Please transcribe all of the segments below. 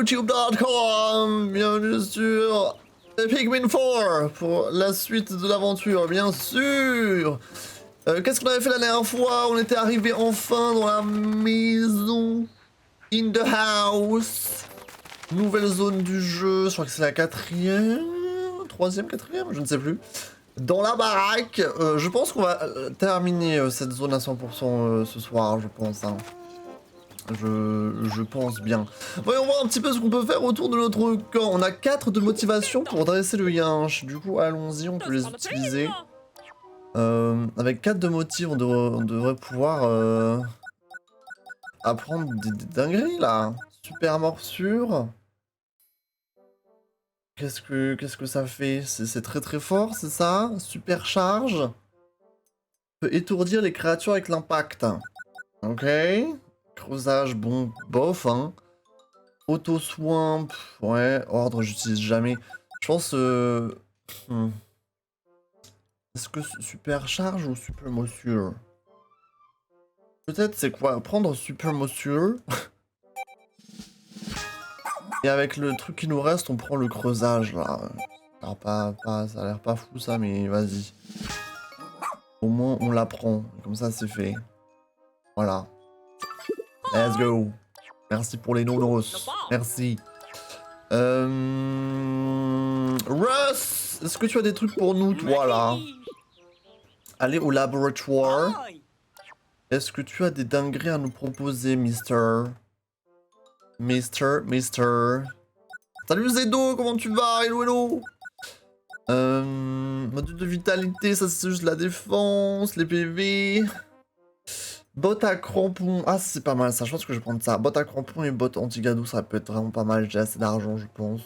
youtube.com. Bienvenue sur Pikmin 4 pour la suite de l'aventure, bien sûr. Qu'est-ce qu'on avait fait la dernière fois? On était arrivé enfin dans la maison. In the house. Nouvelle zone du jeu, je crois que c'est la troisième, quatrième, je ne sais plus. Dans la baraque, je pense qu'on va terminer cette zone à 100% ce soir, je pense. Hein. Je pense bien. Voyons voir un petit peu ce qu'on peut faire autour de notre camp. On a 4 de motivation pour dresser le yinche. Du coup, allons-y, on peut les utiliser. Avec 4 de motifs, on devrait pouvoir apprendre des dingueries, là. Super morsure. Qu'est-ce que ça fait? C'est très très fort, c'est ça? Super charge. Peut étourdir les créatures avec l'impact. Ok. Creusage, bon, bof, hein. Auto-soin, ouais. Ordre, j'utilise jamais. Je pense... Est-ce que super charge ou super morsure? Peut-être c'est quoi? Prendre super morsure. Et avec le truc qui nous reste, on prend le creusage, là. Alors, ça a l'air pas fou, ça, mais vas-y. Au moins, on l'apprend. Comme ça, c'est fait. Voilà. Let's go. Merci pour les nonos. Merci. Russ, est-ce que tu as des trucs pour nous, toi, là? Aller au laboratoire. Est-ce que tu as des dingueries à nous proposer, Mister? Salut Zedo, comment tu vas? Hello, hello. Module de vitalité, ça c'est juste la défense, les PV. Bottes à crampons. Ah, c'est pas mal ça, je pense que je vais prendre ça. Bottes à crampons et bottes anti-gadou, ça peut être vraiment pas mal. J'ai assez d'argent, je pense.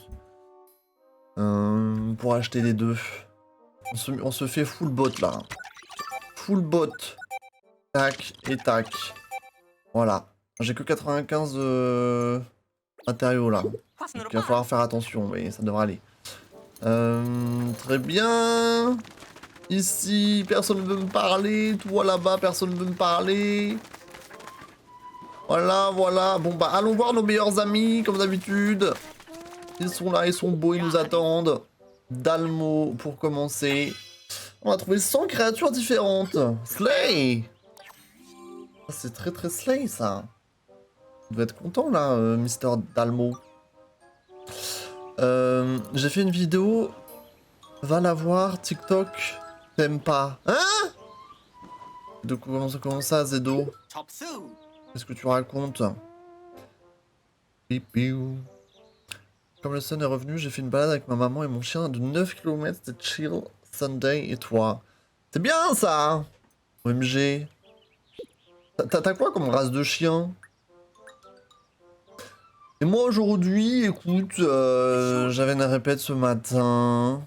Pour acheter les deux. On se fait full bot là. Full bot. Tac et tac. Voilà. J'ai que 95 matériaux là. Donc, il va falloir faire attention, mais ça devrait aller. Très bien. Ici, personne ne veut me parler. Toi là-bas, personne ne veut me parler. Voilà, voilà. Bon bah, allons voir nos meilleurs amis, comme d'habitude. Ils sont là, ils sont beaux, ils nous attendent. Dalmo, pour commencer. On a trouvé 100 créatures différentes. Slay! C'est très très slay, ça. Vous devez être content, là, Mister Dalmo. J'ai fait une vidéo. Va la voir, TikTok. T'aimes pas. Hein? De comment ça, Zedo? Qu'est-ce que tu racontes? Pipiou. Comme le sun est revenu, j'ai fait une balade avec ma maman et mon chien de 9 km de chill, Sunday et toi. C'est bien ça! OMG. T'as quoi comme race de chien? Et moi aujourd'hui, écoute, j'avais une répète ce matin.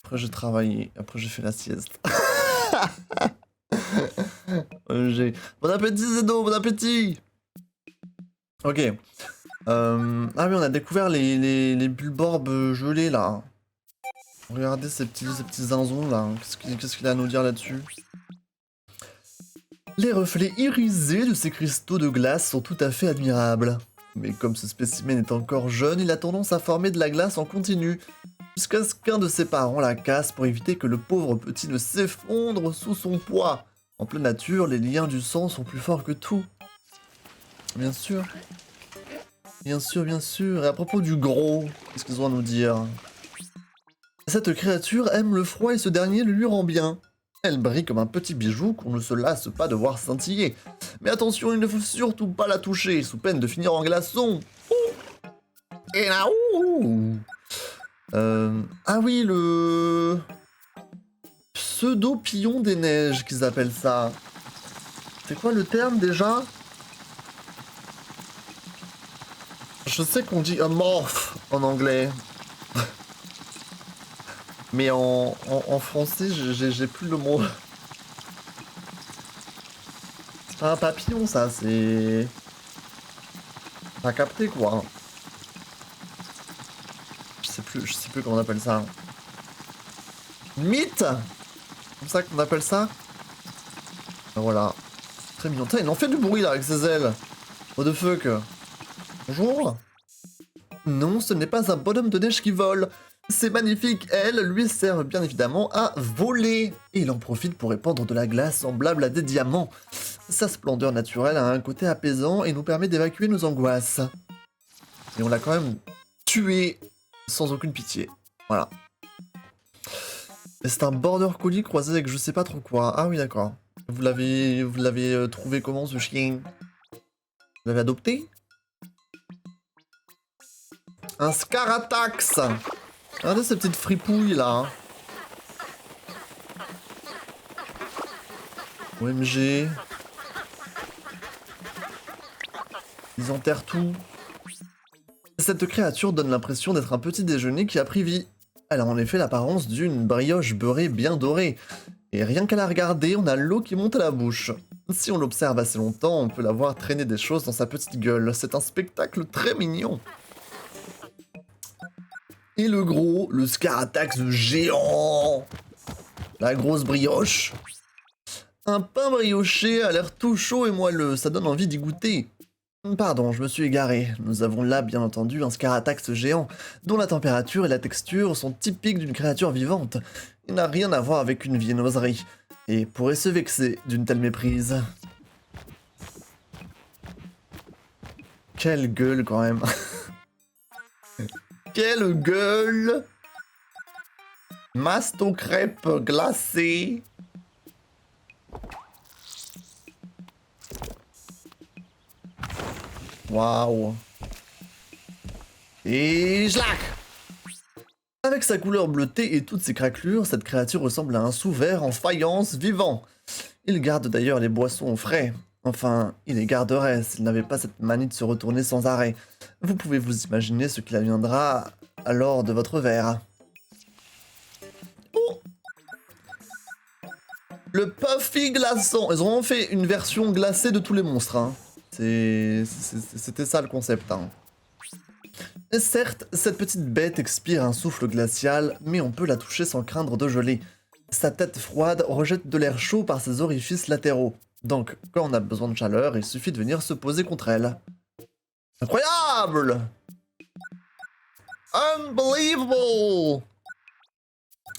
Après j'ai travaillé, après j'ai fait la sieste. OMG. Bon appétit Zedo, bon appétit! Ok. Ah oui, on a découvert les bulborbes gelés là. Regardez ces petits zinzons là. Qu'est-ce qu'il a à nous dire là-dessus? Les reflets irisés de ces cristaux de glace sont tout à fait admirables. Mais comme ce spécimen est encore jeune, il a tendance à former de la glace en continu, jusqu'à ce qu'un de ses parents la casse pour éviter que le pauvre petit ne s'effondre sous son poids. En pleine nature, les liens du sang sont plus forts que tout. Bien sûr. Bien sûr, bien sûr. Et à propos du gros, qu'est-ce qu'ils ont à nous dire? Cette créature aime le froid et ce dernier le lui rend bien. Elle brille comme un petit bijou qu'on ne se lasse pas de voir scintiller. Mais attention, il ne faut surtout pas la toucher, sous peine de finir en glaçon. Et là, ah oui, le pseudo-pillon des neiges qu'ils appellent ça. C'est quoi le terme déjà? Je sais qu'on dit amorphe en anglais. Mais en français, j'ai plus le mot. C'est pas un papillon, ça, c'est... Pas capté, quoi. Je sais plus comment on appelle ça. Mythe! C'est comme ça qu'on appelle ça? Voilà. Très mignon. Putain, il en fait du bruit, là, avec ses ailes. What the fuck? Bonjour. Non, ce n'est pas un bonhomme de neige qui vole. Ces magnifiques ailes lui servent bien évidemment à voler. Et il en profite pour répandre de la glace semblable à des diamants. Sa splendeur naturelle a un côté apaisant et nous permet d'évacuer nos angoisses. Et on l'a quand même tué sans aucune pitié. Voilà. C'est un border collie croisé avec je sais pas trop quoi. Ah oui, d'accord. Vous l'avez trouvé comment ce chien? Vous l'avez adopté? Un Scaratax! Regardez ces petites fripouilles là. OMG. Ils enterrent tout. Cette créature donne l'impression d'être un petit déjeuner qui a pris vie. Elle a en effet l'apparence d'une brioche beurrée bien dorée. Et rien qu'à la regarder, on a l'eau qui monte à la bouche. Si on l'observe assez longtemps, on peut la voir traîner des choses dans sa petite gueule. C'est un spectacle très mignon. Et le gros, le Scaratax géant. La grosse brioche. Un pain brioché a l'air tout chaud et moelleux, ça donne envie d'y goûter. Pardon, je me suis égaré. Nous avons là, bien entendu, un Scaratax géant, dont la température et la texture sont typiques d'une créature vivante. Il n'a rien à voir avec une viennoiserie, et pourrait se vexer d'une telle méprise. Quelle gueule, quand même. Quelle gueule! Masto crêpe glacée. Waouh. Et jlac. Avec sa couleur bleutée et toutes ses craquelures, cette créature ressemble à un sous-verre en faïence vivant. Il garde d'ailleurs les boissons au frais. Enfin, il les garderait s'il n'avait pas cette manie de se retourner sans arrêt. Vous pouvez vous imaginer ce qu'il adviendra alors de votre verre. Oh! Le Puffy glaçon. Ils ont fait une version glacée de tous les monstres. Hein. C'était ça le concept. Hein. Et certes, cette petite bête expire un souffle glacial, mais on peut la toucher sans craindre de geler. Sa tête froide rejette de l'air chaud par ses orifices latéraux. Donc, quand on a besoin de chaleur, il suffit de venir se poser contre elle. Incroyable! Unbelievable!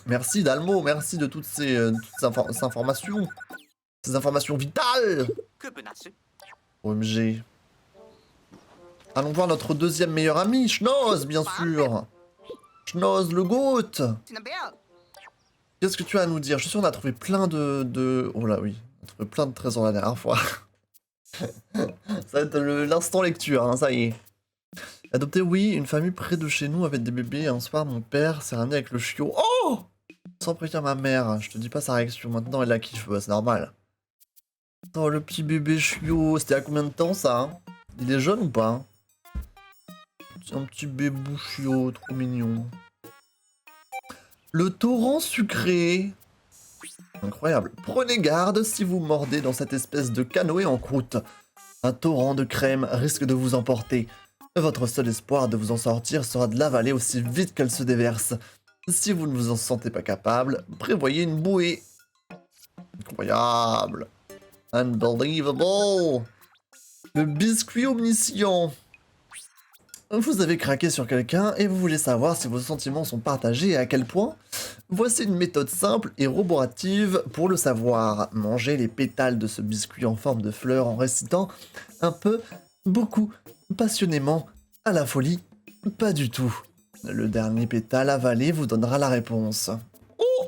Merci Dalmo, merci de toutes ces informations. Ces informations vitales! OMG. Allons voir notre deuxième meilleur ami, Schnoz, bien sûr. Schnoz le GOAT. Qu'est-ce que tu as à nous dire? Je suis sûr qu'on a trouvé plein de... Oh là oui, on a trouvé plein de trésors la dernière fois. Ça va être l'instant lecture, hein, ça y est. Adopté, oui, une famille près de chez nous avec des bébés. Un soir, mon père s'est ramené avec le chiot. Oh! Sans prévenir ma mère, je te dis pas sa réaction maintenant, elle la kiffe, c'est normal. Oh, le petit bébé chiot, c'était à combien de temps ça? Hein? Il est jeune ou pas? Un petit bébou chiot, trop mignon. Le torrent sucré. Incroyable. Prenez garde si vous mordez dans cette espèce de canoë en croûte. Un torrent de crème risque de vous emporter. Votre seul espoir de vous en sortir sera de l'avaler aussi vite qu'elle se déverse. Si vous ne vous en sentez pas capable, prévoyez une bouée. Incroyable. Unbelievable. Le biscuit omniscient. Vous avez craqué sur quelqu'un et vous voulez savoir si vos sentiments sont partagés et à quel point? Voici une méthode simple et roborative pour le savoir. Mangez les pétales de ce biscuit en forme de fleur en récitant un peu, beaucoup, passionnément, à la folie, pas du tout. Le dernier pétale avalé vous donnera la réponse. Oh!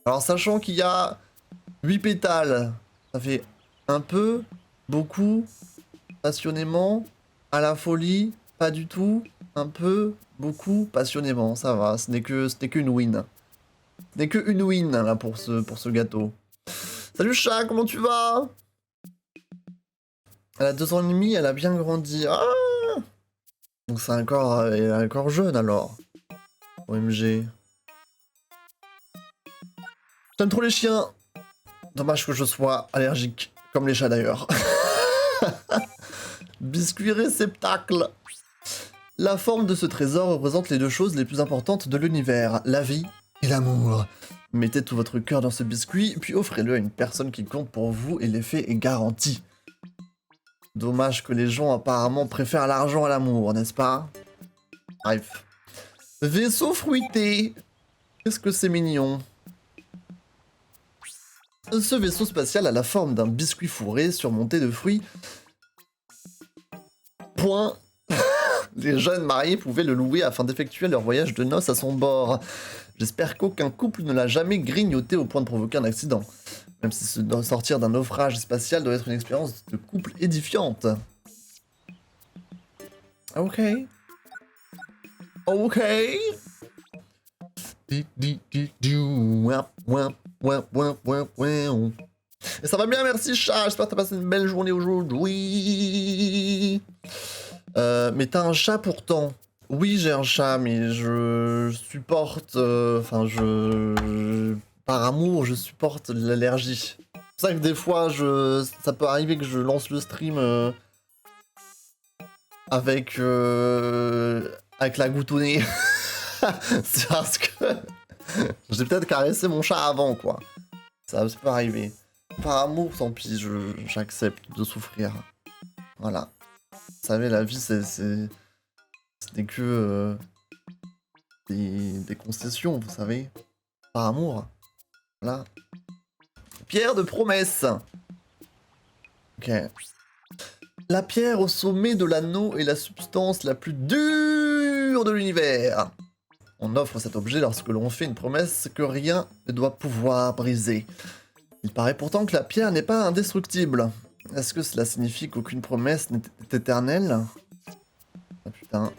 Alors sachant qu'il y a 8 pétales, ça fait un peu, beaucoup, passionnément, à la folie, pas du tout, un peu, beaucoup, passionnément, ça va, ce n'est qu'une win. Ce n'est qu'une win là pour ce gâteau. Salut chat, comment tu vas? Elle a 2 ans et demi, elle a bien grandi. Ah, donc elle est encore jeune alors. OMG. J'aime trop les chiens. Dommage que je sois allergique, comme les chats d'ailleurs. Biscuit réceptacle. La forme de ce trésor représente les 2 choses les plus importantes de l'univers, la vie et l'amour. Mettez tout votre cœur dans ce biscuit, puis offrez-le à une personne qui compte pour vous et l'effet est garanti. Dommage que les gens apparemment préfèrent l'argent à l'amour, n'est-ce pas? Bref. Vaisseau fruité. Qu'est-ce que c'est mignon. Ce vaisseau spatial a la forme d'un biscuit fourré surmonté de fruits. Point. Les jeunes mariés pouvaient le louer afin d'effectuer leur voyage de noces à son bord. J'espère qu'aucun couple ne l'a jamais grignoté au point de provoquer un accident. Même si sortir d'un naufrage spatial doit être une expérience de couple édifiante. Ok. Ok. Et ça va bien, merci chat. J'espère que t'as passé une belle journée aujourd'hui. Mais t'as un chat pourtant. Oui, j'ai un chat, mais je supporte... Enfin, par amour, je supporte l'allergie. C'est pour ça que des fois, ça peut arriver que je lance le stream avec la goutte au nez. C'est parce que j'ai peut-être caressé mon chat avant, quoi. Ça peut arriver. Par amour, tant pis, j'accepte de souffrir. Voilà. Vous savez, la vie, ce n'est que des concessions, vous savez. Par amour. Voilà. Pierre de promesse. Ok. La pierre au sommet de l'anneau est la substance la plus dure de l'univers. On offre cet objet lorsque l'on fait une promesse que rien ne doit pouvoir briser. Il paraît pourtant que la pierre n'est pas indestructible. Est-ce que cela signifie qu'aucune promesse n'est éternelle? Ah putain.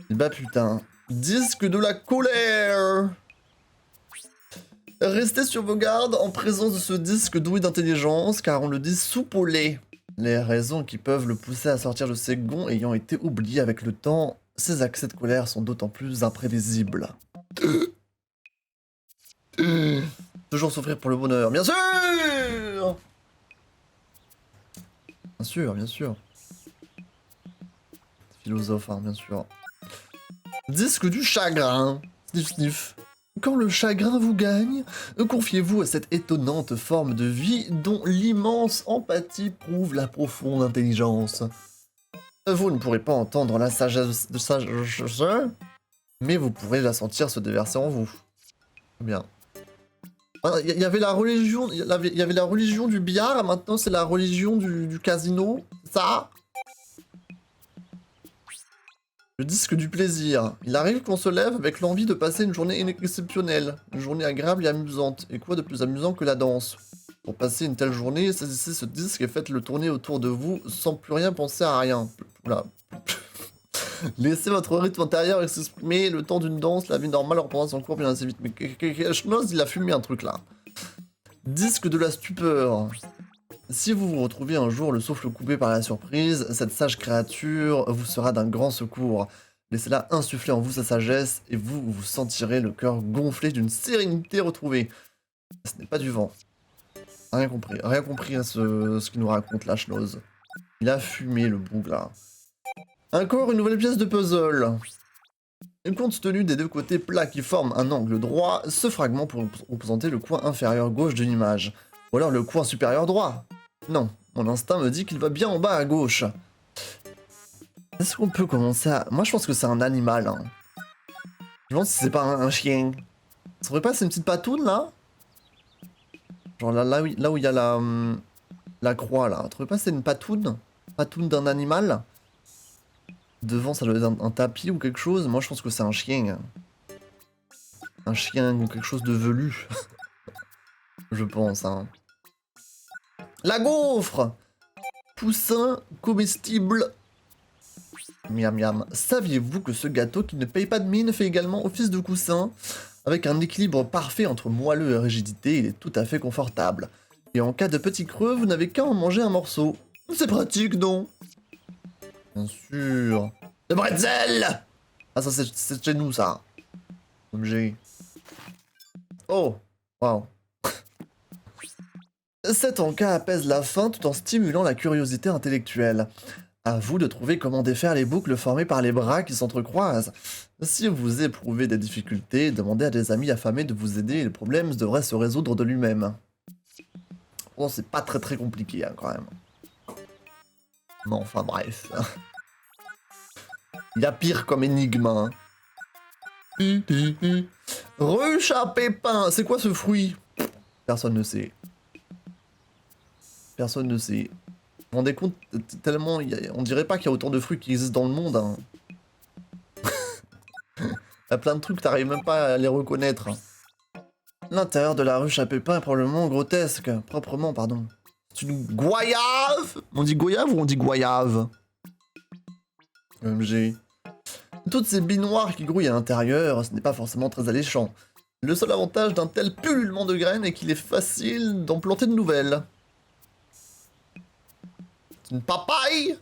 Bah putain. Disque de la colère. Restez sur vos gardes en présence de ce disque doué d'intelligence, car on le dit soupe au lait. Les raisons qui peuvent le pousser à sortir de ses gonds ayant été oubliées avec le temps, ses accès de colère sont d'autant plus imprévisibles. Toujours souffrir pour le bonheur, bien sûr. Bien sûr, bien sûr. Philosophe, hein, bien sûr. Disque du chagrin. Sniff, sniff. Quand le chagrin vous gagne, confiez-vous à cette étonnante forme de vie dont l'immense empathie prouve la profonde intelligence. Vous ne pourrez pas entendre la sagesse de sagesse, mais vous pourrez la sentir se déverser en vous. Bien. Il y avait la religion, il y avait la religion du billard, et maintenant c'est la religion du casino, ça. Le disque du plaisir. Il arrive qu'on se lève avec l'envie de passer une journée exceptionnelle, une journée agréable et amusante. Et quoi de plus amusant que la danse? Pour passer une telle journée, saisissez ce disque et faites-le tourner autour de vous sans plus rien penser à rien. Oula. Laissez votre rythme intérieur s'exprimer le temps d'une danse, la vie normale reprendra son cours bien assez vite. Mais Schnoz, il a fumé un truc là. Disque de la stupeur. Si vous vous retrouvez un jour le souffle coupé par la surprise, cette sage créature vous sera d'un grand secours. Laissez-la insuffler en vous sa sagesse et vous vous sentirez le cœur gonflé d'une sérénité retrouvée. Ce n'est pas du vent. Rien compris à ce qu'il nous raconte la Schnoz. Il a fumé le boug là. Encore une nouvelle pièce de puzzle. Compte tenu des deux côtés plats qui forment un angle droit, ce fragment pourrait représenter le coin inférieur gauche d'une image. Ou alors le coin supérieur droit. Non, mon instinct me dit qu'il va bien en bas à gauche. Est-ce qu'on peut commencer à... Moi je pense que c'est un animal. Hein. Je pense que c'est pas un chien. Ça pourrait pas, c'est une petite patoune là? Genre là où il y a la croix là. Ça pourrait pas, c'est une patoune? Patoune d'un animal? Devant ça doit être un tapis ou quelque chose. Moi je pense que c'est un chien. Un chien ou quelque chose de velu. Je pense hein. La gaufre! Poussin comestible. Miam miam. Saviez-vous que ce gâteau qui ne paye pas de mine fait également office de coussin? Avec un équilibre parfait entre moelleux et rigidité, il est tout à fait confortable. Et en cas de petit creux, vous n'avez qu'à en manger un morceau. C'est pratique, non? Bien sûr. Le bretzel! Ah ça c'est chez nous ça. Objet. Oh! Waouh. Cet encas apaise la faim tout en stimulant la curiosité intellectuelle. À vous de trouver comment défaire les boucles formées par les bras qui s'entrecroisent. Si vous éprouvez des difficultés, demandez à des amis affamés de vous aider et le problème devrait se résoudre de lui-même. Bon, c'est pas très compliqué hein, quand même. Mais enfin bref. Il y a pire comme énigme, hein. Ruche à pépins, c'est quoi ce fruit? Personne ne sait. Personne ne sait. Vous vous rendez compte, tellement... on dirait pas qu'il y a autant de fruits qui existent dans le monde, hein. Il y a plein de trucs, t'arrives même pas à les reconnaître. L'intérieur de la ruche à pépins est probablement grotesque. Proprement, pardon. C'est une goyave! On dit goyave ou on dit goyave? OMG. Toutes ces billes noires qui grouillent à l'intérieur, ce n'est pas forcément très alléchant. Le seul avantage d'un tel pullulement de graines est qu'il est facile d'en planter de nouvelles. C'est une papaye?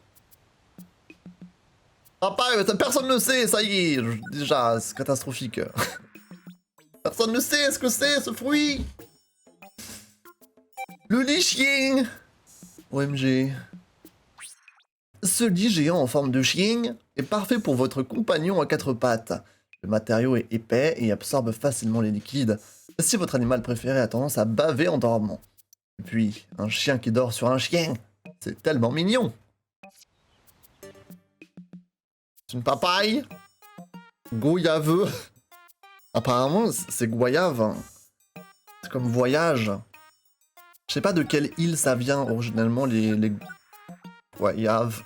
Papaye, personne ne sait, ça y est. Déjà, c'est catastrophique. Personne ne sait ce que c'est, ce fruit. Le lit chien. OMG. Ce lit géant en forme de chien est parfait pour votre compagnon à quatre pattes. Le matériau est épais et absorbe facilement les liquides, si votre animal préféré a tendance à baver en dormant. Et puis, un chien qui dort sur un chien, c'est tellement mignon. C'est une papaye. Goyaveux. Apparemment, c'est goyave. Hein. C'est comme voyage. Je sais pas de quelle île ça vient originellement, les goyaves.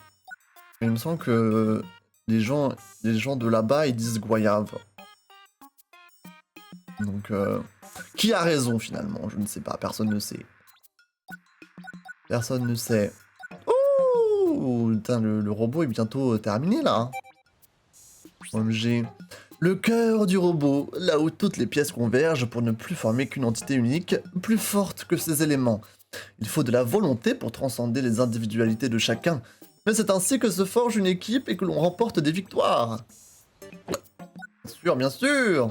Mais il me semble que les gens de là-bas, ils disent goyave. Donc, qui a raison finalement? Je ne sais pas, personne ne sait. Personne ne sait. Oh, putain, le robot est bientôt terminé là. OMG. Le cœur du robot, là où toutes les pièces convergent pour ne plus former qu'une entité unique, plus forte que ses éléments. Il faut de la volonté pour transcender les individualités de chacun. Mais c'est ainsi que se forge une équipe et que l'on remporte des victoires. Bien sûr, bien sûr.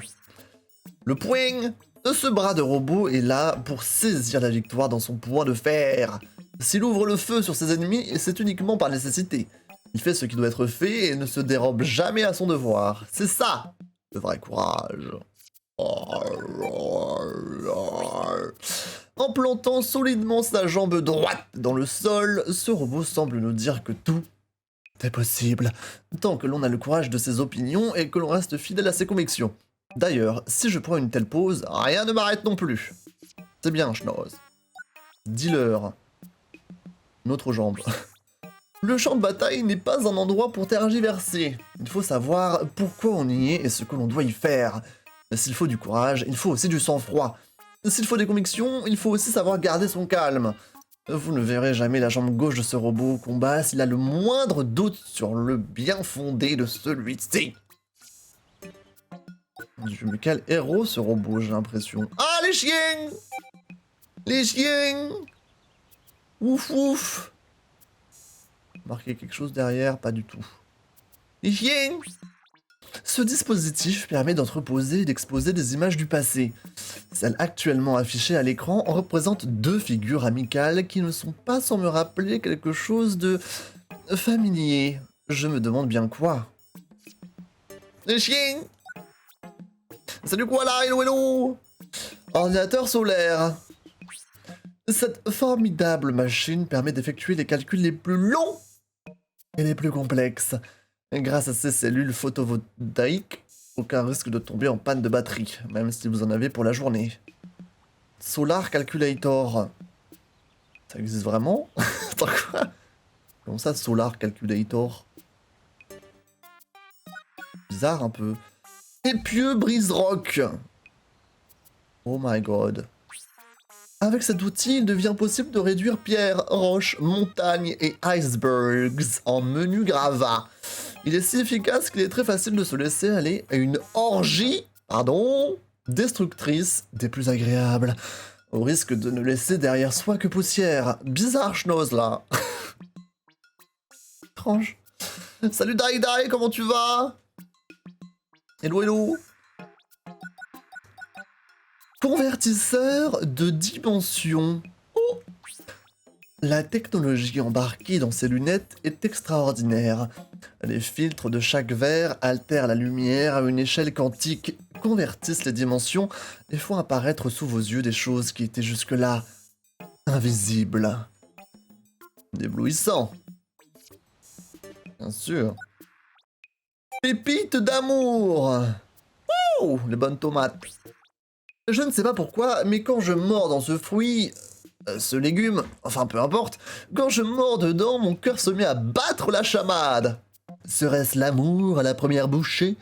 Le poing de ce bras de robot est là pour saisir la victoire dans son poing de fer. S'il ouvre le feu sur ses ennemis, c'est uniquement par nécessité. Il fait ce qui doit être fait et ne se dérobe jamais à son devoir. C'est ça, le vrai courage. En plantant solidement sa jambe droite dans le sol, ce robot semble nous dire que tout est possible, tant que l'on a le courage de ses opinions et que l'on reste fidèle à ses convictions. D'ailleurs, si je prends une telle pause, rien ne m'arrête non plus. C'est bien, Schnoz. Dis-leur. Notre jambe. Le champ de bataille n'est pas un endroit pour tergiverser. Il faut savoir pourquoi on y est et ce que l'on doit y faire. S'il faut du courage, il faut aussi du sang-froid. S'il faut des convictions, il faut aussi savoir garder son calme. Vous ne verrez jamais la jambe gauche de ce robot au combat s'il a le moindre doute sur le bien fondé de celui-ci. Mais quel héros ce robot, j'ai l'impression. Ah, les chiens! Les chiens! Ouf ouf! Marquer quelque chose derrière, pas du tout. Les chiens! Ce dispositif permet d'entreposer et d'exposer des images du passé. Celles actuellement affichées à l'écran représentent deux figures amicales qui ne sont pas sans me rappeler quelque chose de familier. Je me demande bien quoi. Les chiens! Salut quoi là, hello hello! Ordinateur solaire. Cette formidable machine permet d'effectuer les calculs les plus longs et les plus complexes. Grâce à ces cellules photovoltaïques, aucun risque de tomber en panne de batterie, même si vous en avez pour la journée. Solar Calculator. Ça existe vraiment? Attends quoi? Comment ça, Solar Calculator? Bizarre un peu. Épieux brise-roc. Oh my god. Avec cet outil, il devient possible de réduire pierres, roches, montagnes et icebergs en menu gravat. Il est si efficace qu'il est très facile de se laisser aller à une orgie, destructrice des plus agréables, au risque de ne laisser derrière soi que poussière. Bizarre schnoz là. Étrange. Salut Dai Dai, comment tu vas? Hello hello. Convertisseur de dimension. Oh. La technologie embarquée dans ces lunettes est extraordinaire. Les filtres de chaque verre altèrent la lumière à une échelle quantique, convertissent les dimensions et font apparaître sous vos yeux des choses qui étaient jusque-là invisibles. Éblouissant. Bien sûr. Pépite d'amour. Oh, les bonnes tomates. Je ne sais pas pourquoi, mais quand je mords dans ce fruit, ce légume, enfin peu importe, quand je mords dedans, mon cœur se met à battre la chamade. Serait-ce l'amour à la première bouchée?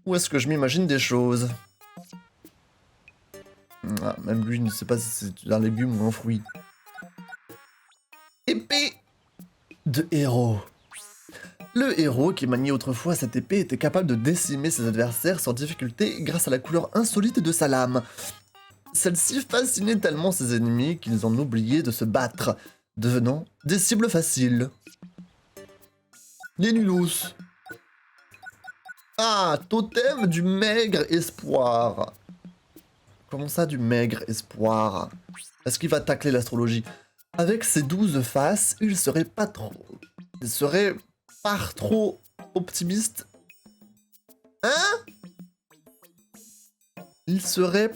Ou est-ce que je m'imagine des choses? Ah, même lui ne sait pas si c'est un légume ou un fruit. Épée de héros. Le héros qui maniait autrefois cette épée était capable de décimer ses adversaires sans difficulté grâce à la couleur insolite de sa lame. Celle-ci fascinait tellement ses ennemis qu'ils en oubliaient de se battre, devenant des cibles faciles. Les nulos. Ah, totem du maigre espoir. Comment ça, du maigre espoir? Est-ce qu'il va tacler l'astrologie? Avec ses 12 faces, il serait pas trop... Il serait pas trop optimiste. Hein? Il serait...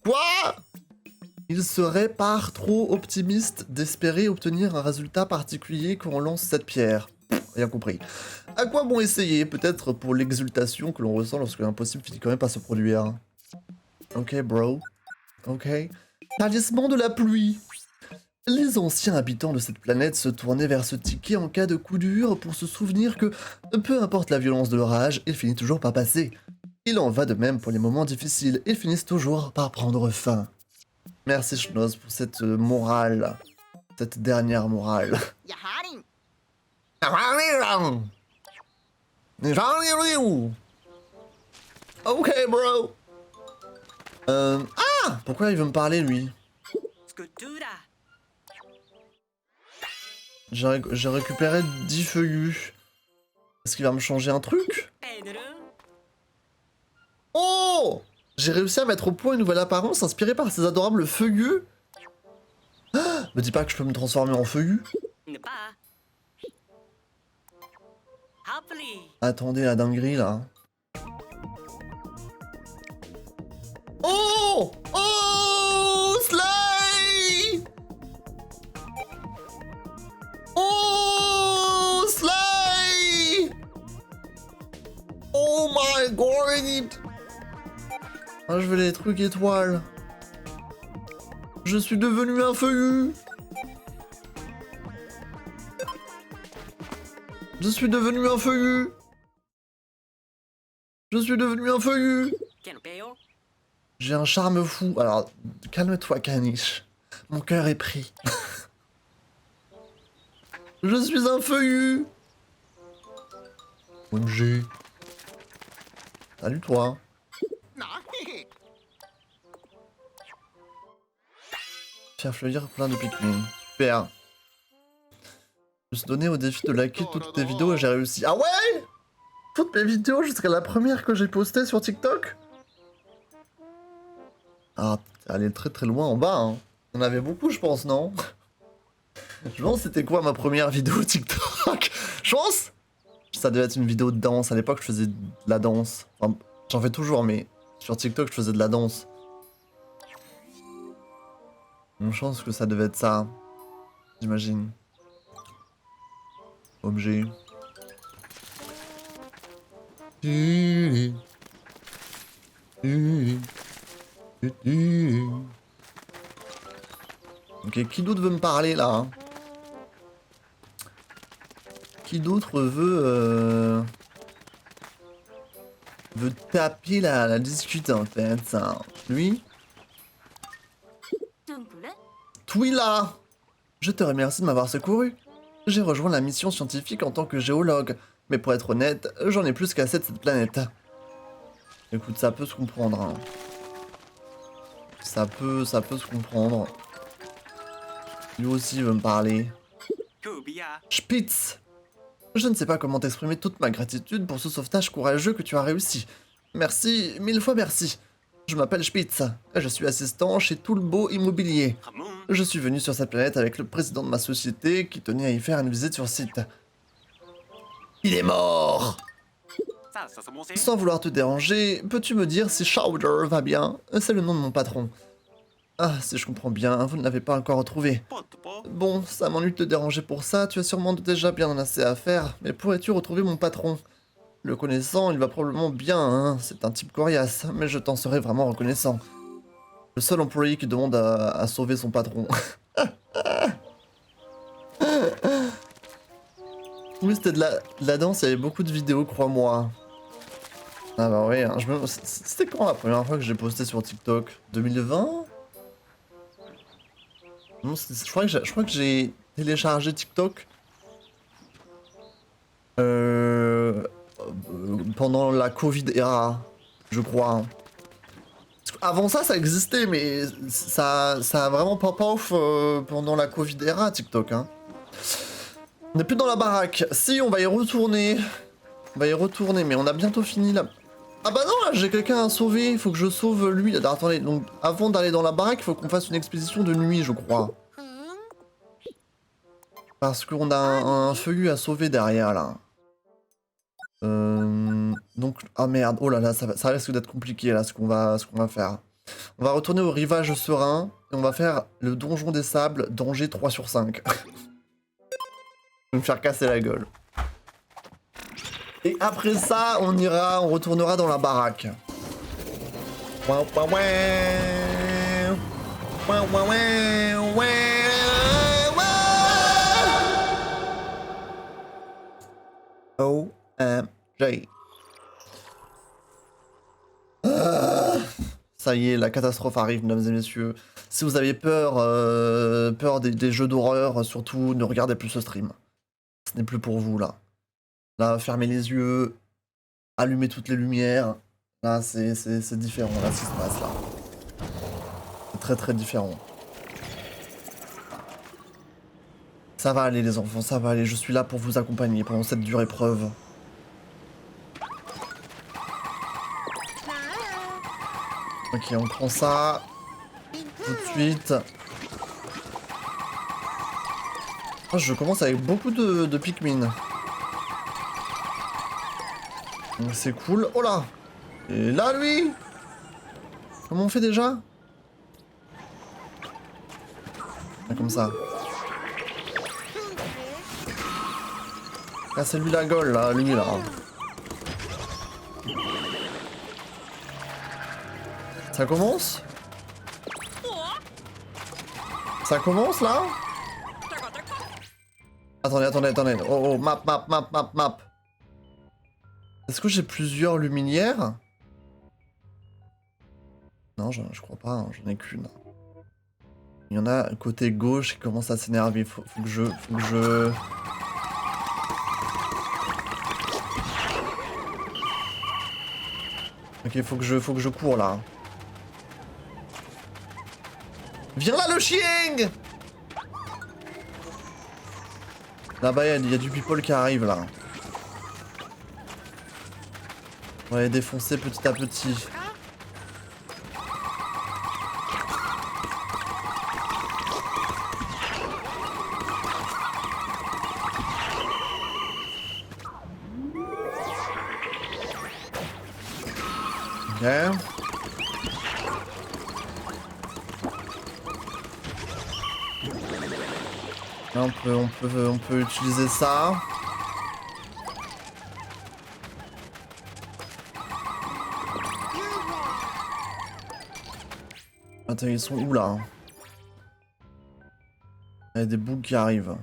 Quoi? Il serait pas trop optimiste d'espérer obtenir un résultat particulier quand on lance cette pierre. Rien compris. À quoi bon essayer? Peut-être pour l'exultation que l'on ressent lorsque l'impossible finit quand même par se produire. Ok, bro. Ok. Talisman de la pluie. Les anciens habitants de cette planète se tournaient vers ce ticket en cas de coup dur pour se souvenir que, peu importe la violence de l'orage, il finit toujours par passer. Il en va de même pour les moments difficiles, ils finissent toujours par prendre fin. Merci Schnoz pour cette morale. Cette dernière morale. Ok, bro. Ah! Pourquoi il veut me parler, lui? J'ai récupéré 10 feuillus. Est-ce qu'il va me changer un truc? Oh! J'ai réussi à mettre au point une nouvelle apparence inspirée par ces adorables feuillus. Ah, me dis pas que je peux me transformer en feuillu. Attendez la dinguerie là. Oh! Oh! Slay! Oh! Slay! Oh my god! Ah, je veux les trucs étoiles. Je suis devenu un feuillu. Je suis devenu un feuillu. Je suis devenu un feuillu. J'ai un charme fou. Alors, calme-toi, Caniche. Mon cœur est pris. Je suis un feuillu. OMG. Salut, toi. Faire fleurir plein de Pikmin. Super. Je me suis donné au défi de liker toutes tes vidéos et j'ai réussi. Ah ouais? Toutes mes vidéos jusqu'à la première que j'ai postée sur TikTok? Ah, elle est très très loin en bas, hein. On avait beaucoup, je pense, non? Je pense c'était quoi ma première vidéo TikTok? Je pense ça devait être une vidéo de danse. À l'époque, je faisais de la danse. Enfin, j'en fais toujours, mais sur TikTok, je faisais de la danse. Donc, je pense que ça devait être ça. J'imagine. Objet. Ok, qui d'autre veut me parler là, hein? Qui d'autre veut taper la discute en fait, ça. Lui? Twila! Je te remercie de m'avoir secouru. J'ai rejoint la mission scientifique en tant que géologue, mais pour être honnête, j'en ai plus qu'assez de cette planète. Écoute, ça peut se comprendre, hein. Ça peut se comprendre. Lui aussi veut me parler. Spitz! Je ne sais pas comment t'exprimer toute ma gratitude pour ce sauvetage courageux que tu as réussi. Merci, 1000 fois merci. Je m'appelle Spitz, et je suis assistant chez Toolbo Immobilier. Je suis venu sur cette planète avec le président de ma société qui tenait à y faire une visite sur site. Il est mort! Sans vouloir te déranger, peux-tu me dire si Chowder va bien? C'est le nom de mon patron. Ah, si je comprends bien, vous ne l'avez pas encore retrouvé. Bon, ça m'ennuie de te déranger pour ça, tu as sûrement déjà bien assez à faire, mais pourrais-tu retrouver mon patron? Le connaissant, il va probablement bien, hein. C'est un type coriace, mais je t'en serais vraiment reconnaissant. Le seul employé qui demande à sauver son patron. Oui, c'était de la danse, il y avait beaucoup de vidéos, crois-moi. Ah bah ouais, hein, c'était quand la première fois que j'ai posté sur TikTok? 2020? Non, je crois que j'ai téléchargé TikTok pendant la Covid era, je crois. Avant ça, ça existait, mais ça a vraiment pop-off pendant la Covid era TikTok. Hein. On n'est plus dans la baraque. Si, on va y retourner. On va y retourner, mais on a bientôt fini là. Ah bah non, là, j'ai quelqu'un à sauver. Il faut que je sauve lui. Alors, attendez, donc avant d'aller dans la baraque, il faut qu'on fasse une expédition de nuit, je crois. Parce qu'on a un feuillu à sauver derrière, là. Donc, ah merde, oh là là, ça risque d'être compliqué, là, ce qu'on va faire. On va retourner au rivage serein, et on va faire le donjon des sables, danger 3 sur 5. Je vais me faire casser la gueule. Et après ça, on retournera dans la baraque. OMG. Ça y est, la catastrophe arrive, mesdames et messieurs. Si vous avez peur, peur des jeux d'horreur, surtout ne regardez plus ce stream. Ce n'est plus pour vous là. Là, fermez les yeux, allumez toutes les lumières. Là, c'est différent, là, ce qui se passe là. C'est très très différent. Ça va aller les enfants, ça va aller. Je suis là pour vous accompagner pendant cette dure épreuve. Ok, on prend ça. Tout de suite. Oh, je commence avec beaucoup de Pikmin. C'est cool. Oh là! Et là, lui! Comment on fait déjà? Ah, comme ça. Ah, c'est lui la gueule, là, lui, là. Ça commence? Ça commence, là? Attendez. Oh, map. Est-ce que j'ai plusieurs luminaires? Non, je crois pas, hein, j'en ai qu'une. Il y en a côté gauche qui commence à s'énerver. Faut que je... Ok, faut que je cours là. Viens là le chien! Là-bas, il y a du people qui arrive là. On va les défoncer petit à petit. Ok. Là, on peut utiliser ça. Attends, ils sont où là? Il y a des bugs qui arrivent.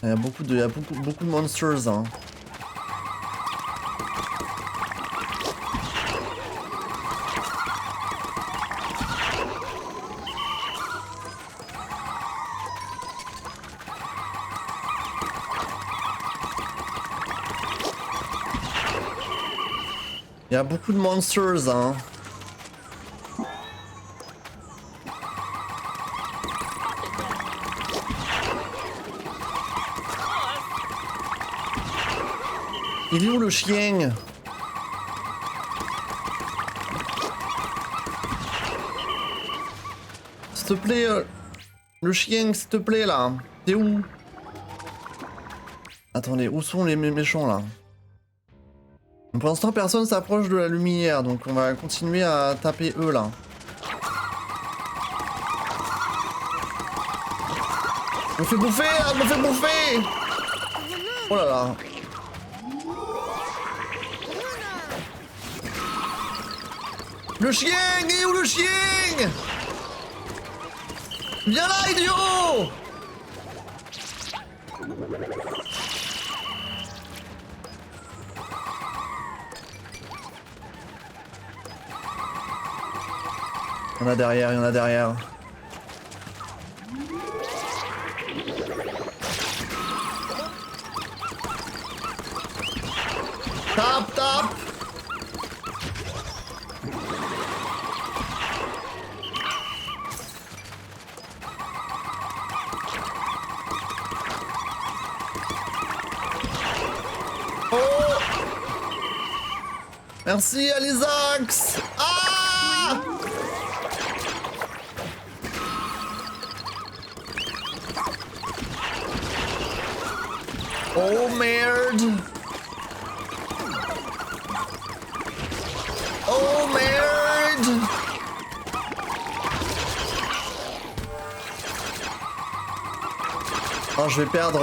Il y a beaucoup de monsters. Hein. Il y a beaucoup de monsters, hein. Il est où le chien? S'il te plaît, le chien, s'il te plaît, là. T'es où? Attendez, où sont les méchants, là? Pour l'instant, personne s'approche de la lumière, donc on va continuer à taper eux, là. Je me fais bouffer, là, je me fais bouffer! Oh là là. Le chien! Il est où le chien? Viens là, idiot! Il y en a derrière, il y en a derrière. Tape, tape! Oh! Merci Alisax! Ah! Oh merde! Oh merde! Oh, je vais perdre.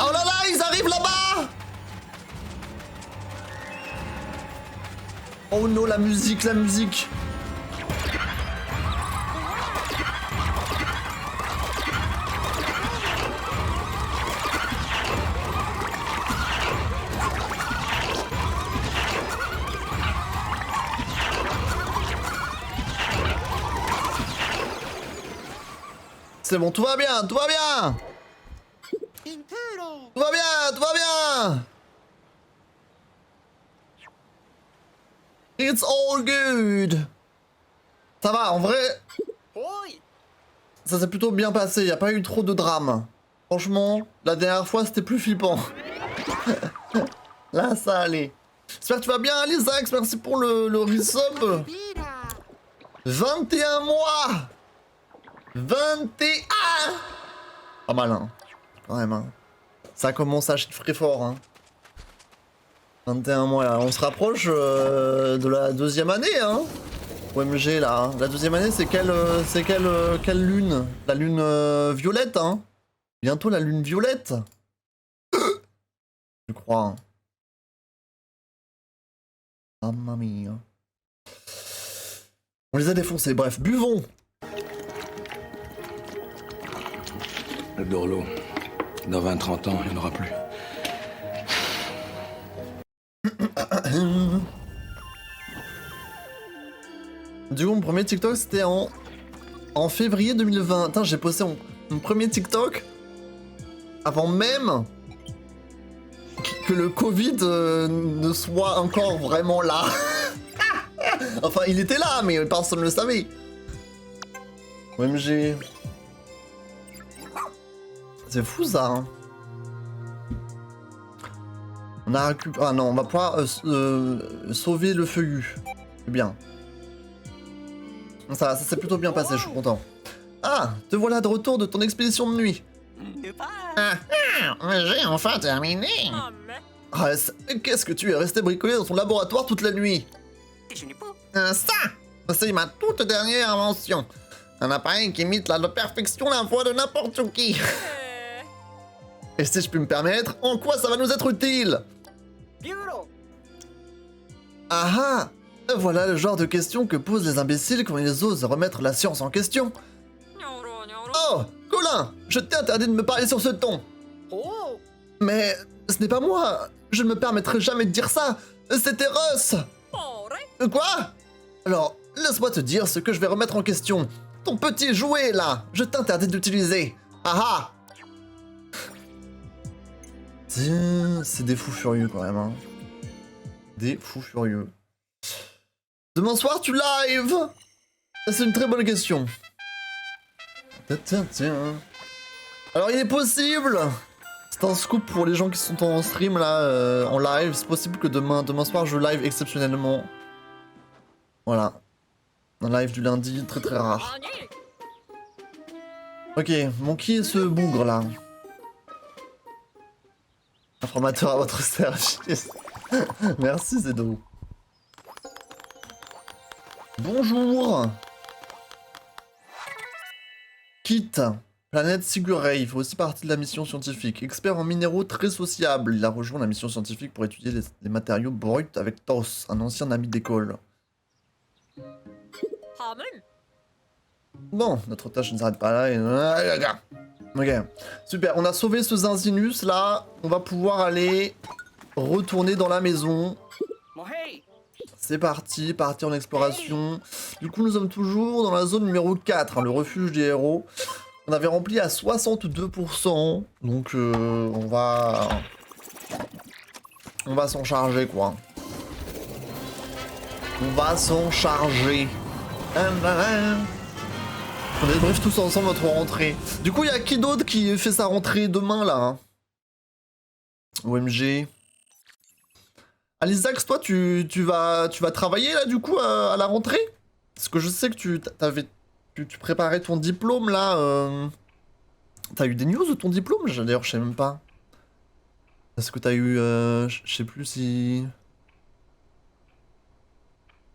Oh là là, ils arrivent là-bas! Oh non, la musique, la musique! C'est bon, tout va bien, tout va bien! Tout va bien, tout va bien! It's all good! Ça va, en vrai, ça s'est plutôt bien passé, y a pas eu trop de drame. Franchement, la dernière fois c'était plus flippant. Là, ça allait. J'espère que tu vas bien, Alisax, merci pour le resub. 21 mois! 21! Pas mal, hein. Quand même, hein. Ça commence à chiffrer fort, hein. 21 mois, là. On se rapproche de la deuxième année, hein. OMG, là. Hein. La deuxième année, c'est quelle lune? La lune violette, hein. Bientôt la lune violette. Je crois. Hein. Mamma mia. On les a défoncés. Bref, buvons. Le Dorlo. Dans 20-30 ans, il n'y en aura plus. Du coup, mon premier TikTok, c'était en février 2020. Putain, j'ai posté mon premier TikTok avant même que le Covid ne soit encore vraiment là. Enfin, il était là, mais personne ne le savait. OMG. C'est fou ça. Hein. On a récupéré. Ah non, on va pouvoir sauver le feuillu. C'est bien. Ça s'est plutôt bien passé, je suis content. Ah, te voilà de retour de ton expédition de nuit. J'ai enfin terminé. Ah, qu'est-ce que tu es resté bricolé dans ton laboratoire toute la nuit? C'est ma toute dernière invention. Un appareil qui imite la perfection la voix de n'importe qui. Et si je puis me permettre, en quoi ça va nous être utile? Ah ah! Voilà le genre de questions que posent les imbéciles quand ils osent remettre la science en question. Oh, Colin, je t'ai interdit de me parler sur ce ton. Mais ce n'est pas moi. Je ne me permettrai jamais de dire ça. C'était Russ. Quoi? Alors, laisse-moi te dire ce que je vais remettre en question. Ton petit jouet, là, je t'interdis d'utiliser. Ah ah! C'est des fous furieux, quand même. Hein. Des fous furieux. Demain soir, tu live? C'est une très bonne question. Tiens. Alors, il est possible. C'est un scoop pour les gens qui sont en stream, là, en live. C'est possible que demain soir, je live exceptionnellement. Voilà. Un live du lundi, très très rare. Ok, mon qui est ce bougre, là? Informateur à votre service. Merci, Zedo. Bonjour. Kit. Planète Sigurey, il fait aussi partie de la mission scientifique. Expert en minéraux très sociable, il a rejoint la mission scientifique pour étudier les matériaux bruts avec Tos, un ancien ami d'école. Bon, notre tâche ne s'arrête pas là et... Ok, super, on a sauvé ce Zinzinus là, on va pouvoir aller retourner dans la maison. C'est parti, partir en exploration. Du coup, nous sommes toujours dans la zone numéro 4, hein, le refuge des héros. On avait rempli à 62%, donc on va s'en charger quoi. On va s'en charger. On débriefe tous ensemble notre rentrée. Du coup, il y a qui d'autre qui fait sa rentrée demain là hein? OMG. Alisax, toi, tu vas travailler là du coup à la rentrée? Parce que je sais que tu préparais ton diplôme là. T'as eu des news de ton diplôme? D'ailleurs, je sais même pas. Est-ce que t'as eu... je sais plus si...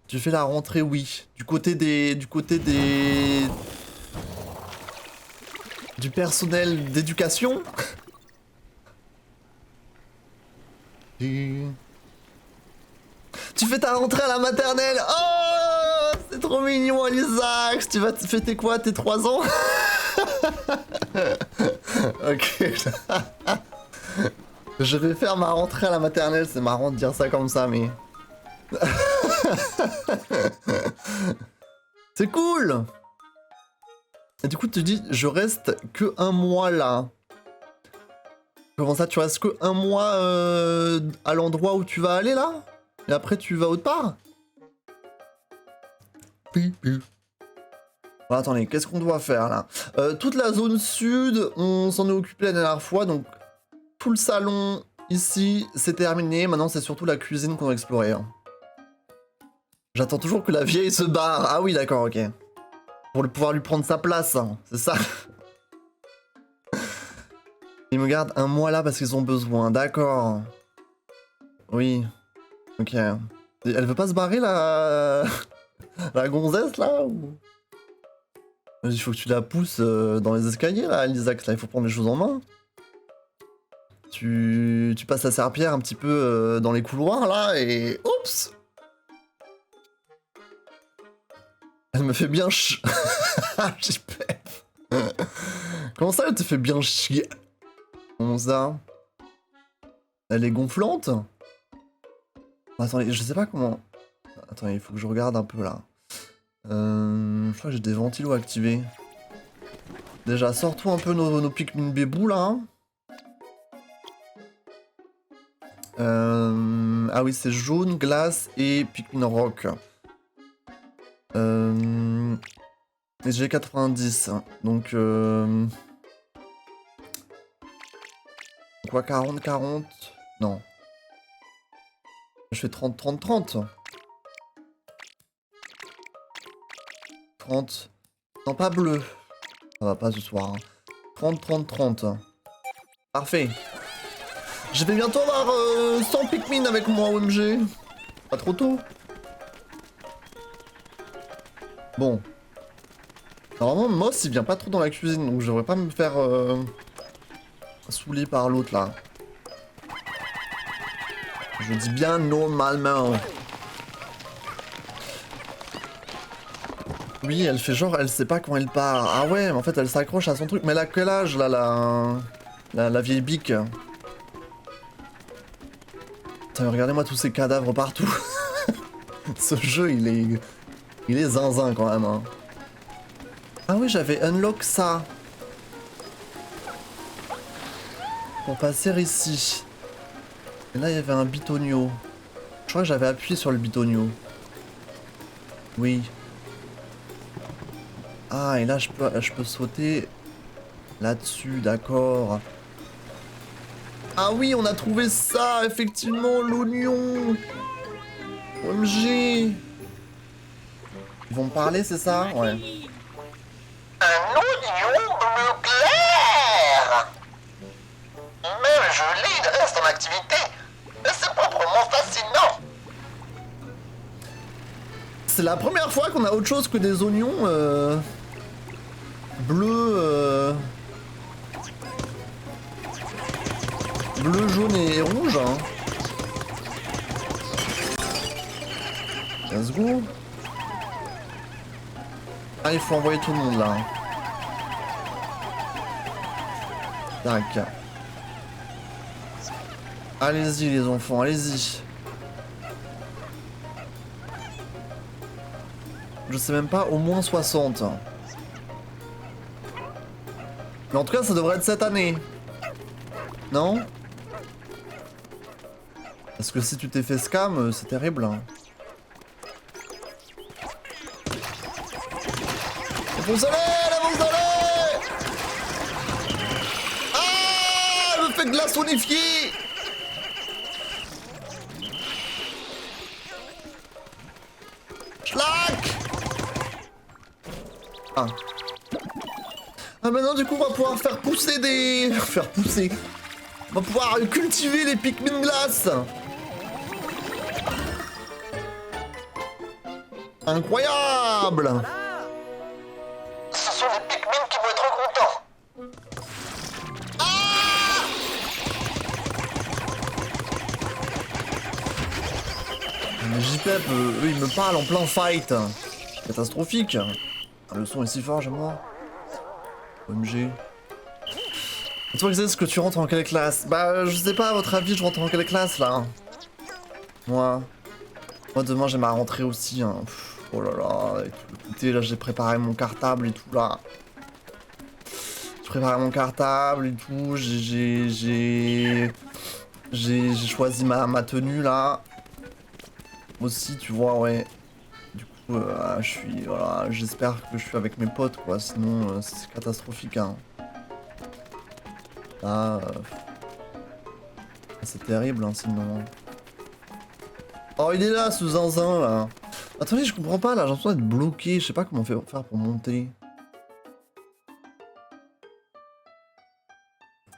Tu fais la rentrée, oui. Du côté des... Du personnel d'éducation. Tu fais ta rentrée à la maternelle. Oh, c'est trop mignon, Alisax. Tu vas te fêter quoi, tes 3 ans? Ok. Je vais faire ma rentrée à la maternelle. C'est marrant de dire ça comme ça, mais... C'est cool. Et du coup, tu dis, je reste que 1 mois là. Comment ça, tu restes que 1 mois à l'endroit où tu vas aller là? Et après, tu vas autre part? Bon, attendez, qu'est-ce qu'on doit faire là? Toute la zone sud, on s'en est occupé la dernière fois, donc tout le salon ici, c'est terminé. Maintenant, c'est surtout la cuisine qu'on va explorer. Hein. J'attends toujours que la vieille se barre. Ah oui, d'accord, ok. Pour pouvoir lui prendre sa place, hein, c'est ça. Ils me gardent 1 mois là parce qu'ils ont besoin, d'accord. Oui, ok. Elle veut pas se barrer la... la gonzesse là ou... Il faut que tu la pousses dans les escaliers là, Alisax, là, il faut prendre les choses en main. Tu passes la serpillère un petit peu dans les couloirs là et... Oups! Elle me fait bien J'ai peur. Comment ça, elle te fait bien chier? Comment ça? Elle est gonflante? Attendez, je sais pas comment... Attendez, il faut que je regarde un peu là. Je crois que j'ai des ventilos activés. Déjà, sortons un peu nos Pikmin bébous là. Ah oui, c'est jaune, glace et Pikmin rock. Et j'ai 90. Donc... Quoi, 40? Non. Je fais 30. 30. Non, pas bleu. Ça va pas ce soir. Hein. 30. Parfait. Je vais bientôt avoir 100 Pikmin avec moi, OMG. Pas trop tôt. Bon. Normalement, Moss, il vient pas trop dans la cuisine, donc je devrais pas me faire saouler par l'autre, là. Je dis bien normalement. Oui, elle fait genre, elle sait pas quand elle part. Ah ouais, mais en fait, elle s'accroche à son truc. Mais elle a quel âge, là, la vieille bique? Putain, regardez-moi tous ces cadavres partout. Ce jeu, il est zinzin, quand même, hein. Ah oui, j'avais unlock ça. Pour passer ici. Et là, il y avait un bitonio. Je crois que j'avais appuyé sur le bitonio. Oui. Ah, et là, je peux sauter là-dessus, d'accord. Ah oui, on a trouvé ça, effectivement, l'oignon. OMG. Ils vont me parler, c'est ça? Ouais. Un oignon bleu clair. Même gelé, il reste en activité. C'est proprement fascinant. c'est la première fois qu'on a autre chose que des oignons bleus, bleu, jaune et rouge. Hein. Let's go. Ah, il faut envoyer tout le monde là. Tac. Allez-y les enfants, allez-y. Je sais même pas, au moins 60. Mais en tout cas, ça devrait être cette année. Non? Parce que si tu t'es fait scam, c'est terrible. Hein. Foncez-les! Ah! Elle me fait glaçonifier! Schlack! Ah. Ah maintenant du coup on va pouvoir faire pousser des... Faire pousser. On va pouvoir cultiver les Pikmin glace. Incroyable! Ce sont les Pikmin qui vont être contents. Mais JPEP, eux ils me parlent en plein fight. Catastrophique. Ah, le son est si fort, j'aime moi. OMG. Et toi, Xavier, est-ce que tu rentres en quelle classe? Bah, je sais pas, à votre avis, je rentre en quelle classe là? Moi demain j'ai ma rentrée aussi. Hein. Pff, oh là là, écoutez, là j'ai préparé mon cartable et tout là. J'ai préparé mon cartable et tout, j'ai choisi ma tenue là. Aussi, tu vois, ouais. Du coup, je suis, voilà, j'espère que je suis avec mes potes, quoi. Sinon, c'est catastrophique, hein. Là, c'est terrible, hein, sinon. Oh, il est là, ce zinzin, là. Attendez, je comprends pas, là. J'ai l'impression d'être bloqué. Je sais pas comment faire pour monter.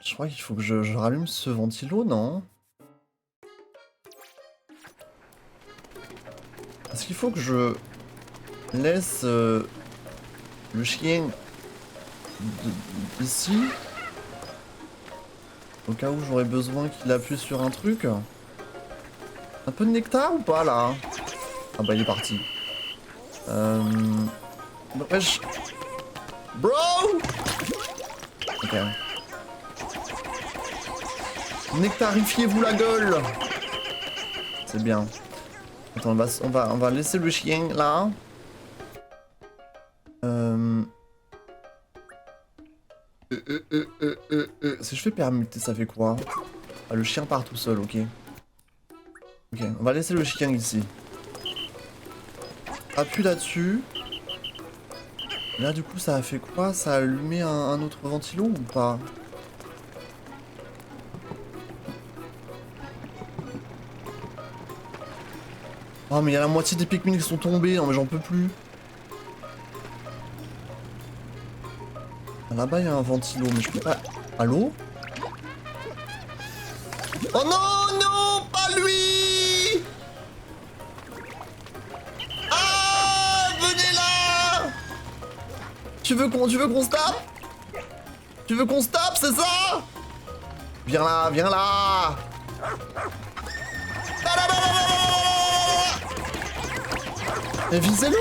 Je crois qu'il faut que je rallume ce ventilo, non? Est-ce qu'il faut que je laisse le chien ici au cas où j'aurais besoin qu'il appuie sur un truc? Un peu de nectar ou pas là? Ah bah il est parti. Wesh. Bro! Ok. Nectarifiez-vous la gueule! C'est bien. Attends, on va laisser le chien là. Si je fais permuter, ça fait quoi? Ah, le chien part tout seul, ok. Ok, on va laisser le chien ici. Appuie là-dessus. Là, du coup, ça a fait quoi? Ça a allumé un autre ventilo ou pas? Oh mais il y a la moitié des Pikmin qui sont tombés, non mais j'en peux plus. Là-bas il y a un ventilo, mais je peux pas... Allô? Oh non, non, pas lui! Ah, venez là! Tu veux qu'on se tape? Tu veux qu'on se tape, c'est ça? Viens là, viens là! Mais visez-le!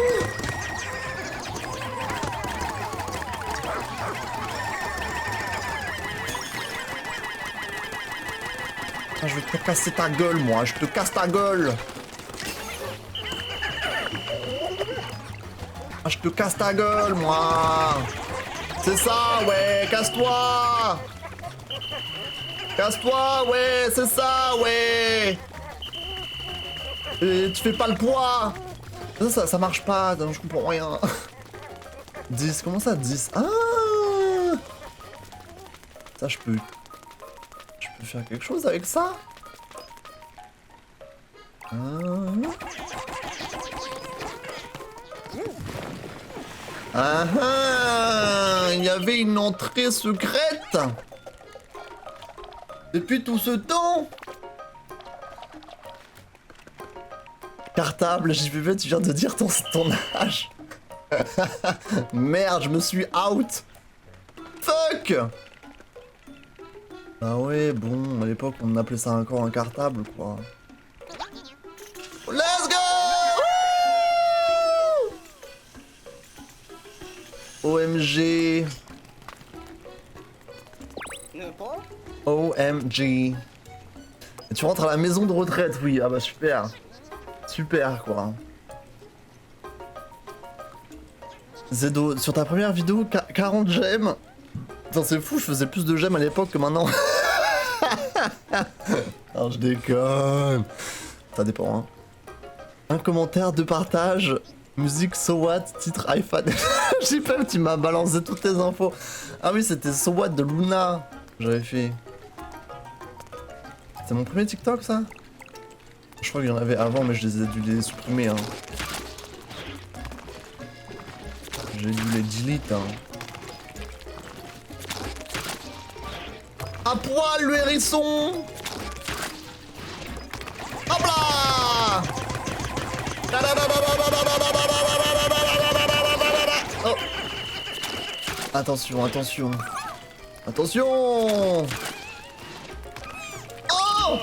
Ah, je vais te casser ta gueule, moi, je te casse ta gueule! Ah, je te casse ta gueule, moi! C'est ça, ouais, casse-toi! Casse-toi, ouais, c'est ça, ouais! Et tu fais pas le poids! Ça marche pas, non, je comprends rien. 10, comment ça 10? Ah! Ça je peux faire quelque chose avec ça? Ah. Ah ah! Il y avait une entrée secrète! Depuis tout ce temps! Cartable, JPP, tu viens de dire ton âge. Merde, je me suis out. Fuck. Ah ouais, bon, à l'époque, on appelait ça encore un cartable, quoi. Let's go! OMG. OMG. Et tu rentres à la maison de retraite, oui. Ah bah super. Super, quoi. Zedo, sur ta première vidéo, 40 gemmes. Putain, c'est fou, je faisais plus de gemmes à l'époque que maintenant. Alors, je déconne. Ça dépend, hein. Un commentaire, de partage. Musique So What, titre iPhone. J'ai pas, tu m'as balancé toutes tes infos. Ah oui, c'était So What de Luna. J'avais fait. C'était mon premier TikTok, ça? Je crois qu'il y en avait avant, mais je les ai dû les supprimer, hein. J'ai dû les delete, hein. À poil, le hérisson! Hop là! Oh. Attention, attention. Attention! Oh!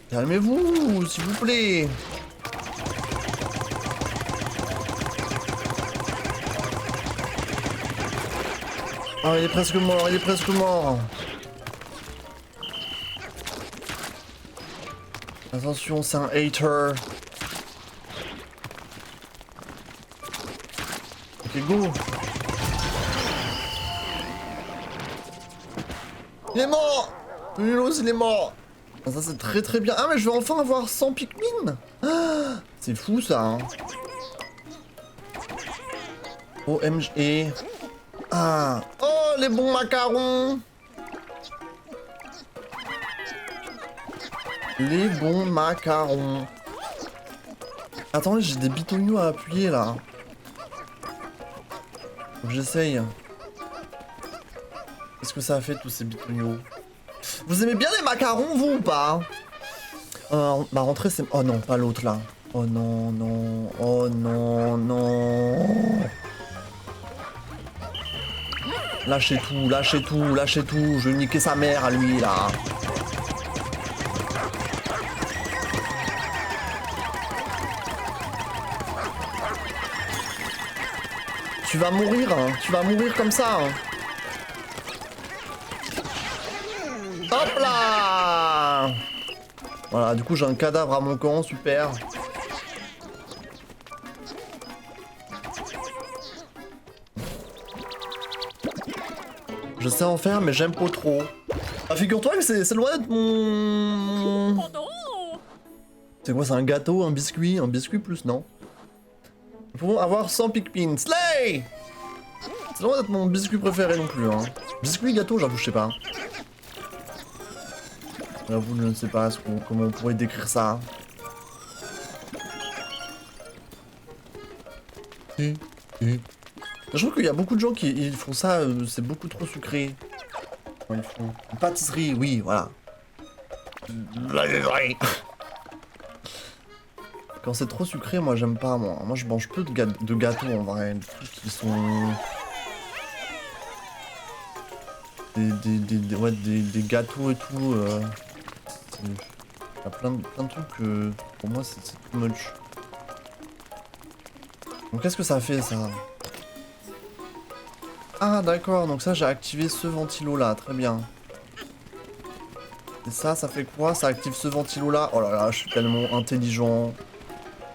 Calmez-vous, s'il vous plaît. Oh, il est presque mort, il est presque mort. Attention, c'est un hater. Ok, go. Il est mort. Nulos, il est mort. Ah, ça, c'est très très bien. Ah, mais je vais enfin avoir 100 Pikmin. Ah, c'est fou, ça. Hein. OMG. Ah. Oh, les bons macarons. Les bons macarons. Attendez, j'ai des bitonios à appuyer, là. Faut que j'essaye. Qu'est-ce que ça a fait, tous ces bitonios? Vous aimez bien les macarons, vous, ou pas? Ma rentrée, c'est... Oh non, pas l'autre, là. Oh non, non. Oh non, non. Lâchez tout, lâchez tout, lâchez tout. Je vais niquer sa mère à lui, là. Tu vas mourir, hein. Tu vas mourir comme ça, hein. Hop là! Voilà, du coup j'ai un cadavre à mon camp, super. Je sais en faire, mais j'aime pas trop. Ah, figure-toi que c'est loin d'être mon... C'est quoi, c'est un gâteau, un biscuit plus, non? Nous pouvons avoir 100 Pikmin. Slay! C'est loin d'être mon biscuit préféré non plus, hein. Biscuit, gâteau, j'avoue, je sais pas. J'avoue, je ne sais pas comment on pourrait décrire ça. Je trouve qu'il y a beaucoup de gens qui ils font ça, c'est beaucoup trop sucré. Quand ils font une pâtisserie, oui, voilà. Quand c'est trop sucré, moi j'aime pas, moi. Moi je mange peu de gâteaux en vrai. Des trucs qui sont... Des gâteaux et tout. Il y a plein de trucs pour moi c'est too much. Donc qu'est-ce que ça fait ça? Ah d'accord, donc ça j'ai activé ce ventilo là, très bien. Et ça fait quoi? Ça active ce ventilo là? Oh là là, je suis tellement intelligent.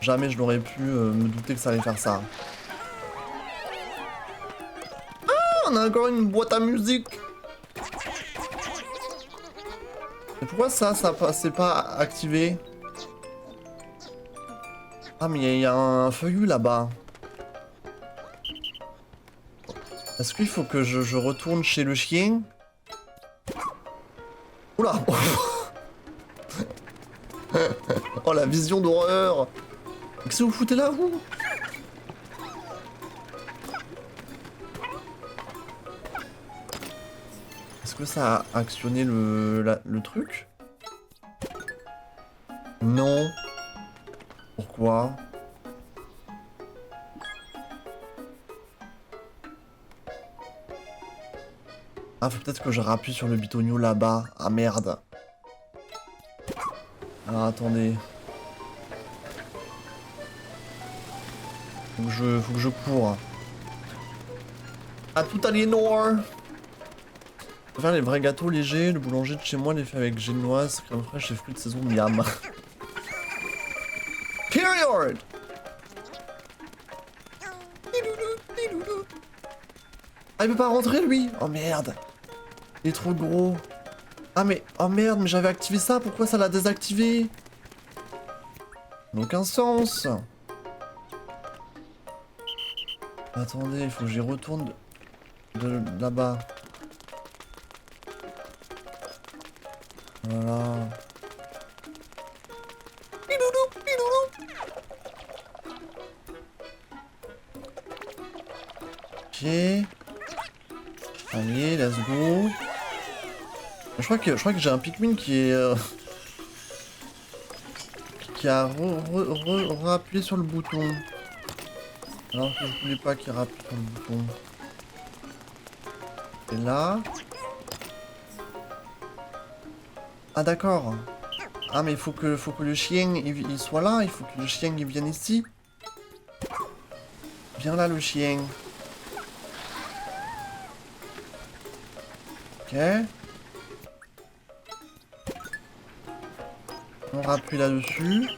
Jamais je n'aurais pu me douter que ça allait faire ça. Ah, on a encore une boîte à musique. Mais pourquoi ça c'est pas activé? Ah mais il y a un feuillu là-bas. Est-ce qu'il faut que je retourne chez le chien? Oula. Oh la vision d'horreur. Qu'est-ce que vous foutez là, vous? Est-ce que ça a actionné le truc? Non. Pourquoi? Ah, faut peut-être que je rappuie sur le bitonio là-bas. Ah merde. Alors attendez. Faut que je cours. À tout Aliénor. Je vais faire les vrais gâteaux légers. Le boulanger de chez moi les fait avec génoise, crème fraîche et fruits de saison miam. Period. Ah, il peut pas rentrer lui. Oh merde. Il est trop gros. Ah mais... Oh merde, mais j'avais activé ça, pourquoi ça l'a désactivé? Ça n'a aucun sens. Attendez, il faut que j'y retourne de là-bas. Voilà. Ok. Allez, let's go. Je crois que j'ai un Pikmin qui est... qui a appuyé sur le bouton. Alors que je voulais pas qu'il rappuie sur le bouton. Et là... Ah d'accord. Ah mais il faut que le chien il soit là, il faut que le chien il vienne ici. Viens là le chien. Ok. On rappuie là-dessus.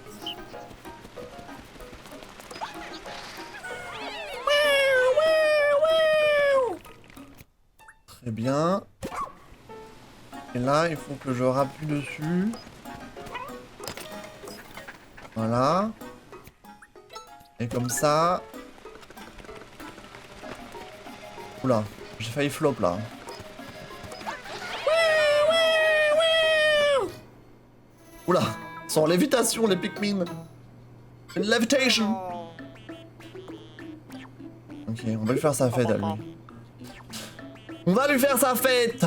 Très bien. Et là, il faut que je rappuie dessus. Voilà. Et comme ça... Oula, j'ai failli flop là. Oula, sans lévitation les Pikmin. Une levitation. Ok, on va lui faire sa fête à lui. On va lui faire sa fête.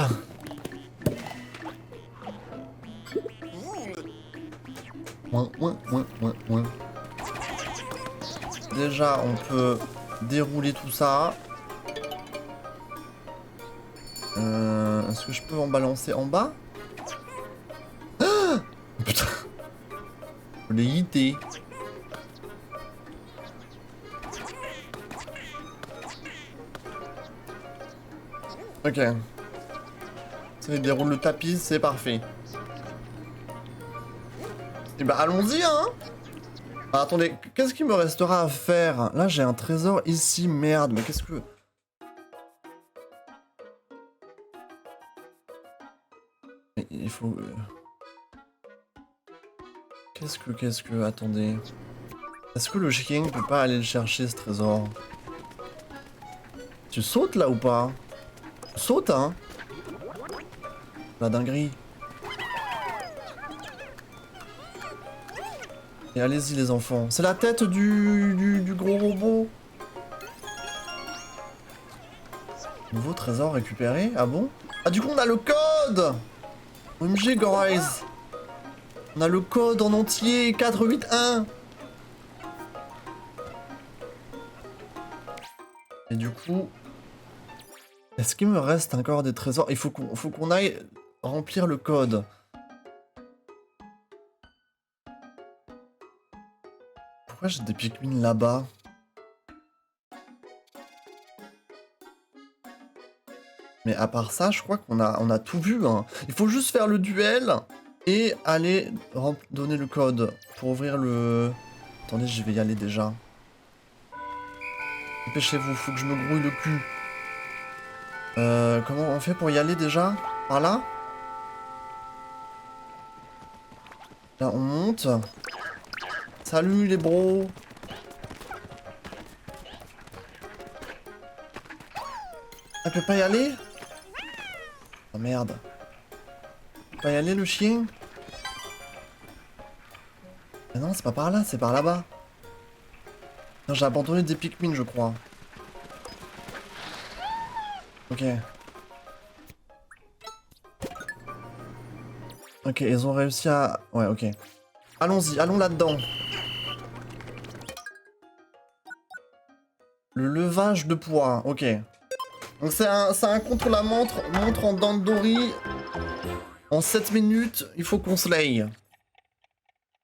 Déjà, on peut dérouler tout ça. Est-ce que je peux en balancer en bas? Ah, putain. Je l'ai hité. Ok. Ça déroule le tapis, c'est parfait. Et bah allons-y hein. Ah, attendez, qu'est-ce qu'il me restera à faire? Là j'ai un trésor ici, merde, mais qu'est-ce que... Il faut... Qu'est-ce que... Attendez. Est-ce que le chien peut pas aller le chercher ce trésor? Tu sautes là ou pas? Saute hein. La dinguerie. Et allez-y les enfants. C'est la tête du gros robot. Nouveau trésor récupéré. Ah bon? Ah du coup on a le code. OMG guys. On a le code en entier. 481. Et du coup... Est-ce qu'il me reste encore des trésors? Il faut qu'on aille remplir le code. Pourquoi j'ai des Pikmin là-bas? Mais à part ça, je crois qu'on a tout vu. Hein. Il faut juste faire le duel et aller donner le code pour ouvrir le... Attendez, je vais y aller déjà. Dépêchez-vous, faut que je me grouille le cul. Comment on fait pour y aller déjà? Par là? Là, on monte. Salut les bros. Elle peut pas y aller? Oh merde. Elle peut pas y aller le chien? Ah non, c'est pas par là, c'est par là-bas. Non, j'ai abandonné des Pikmin, je crois. Ok. Ok, ils ont réussi à... Ouais, ok. Allons-y, allons là-dedans. Le levage de poids, ok. Donc c'est un contre-la-montre en dents de Dory. En 7 minutes, il faut qu'on slay.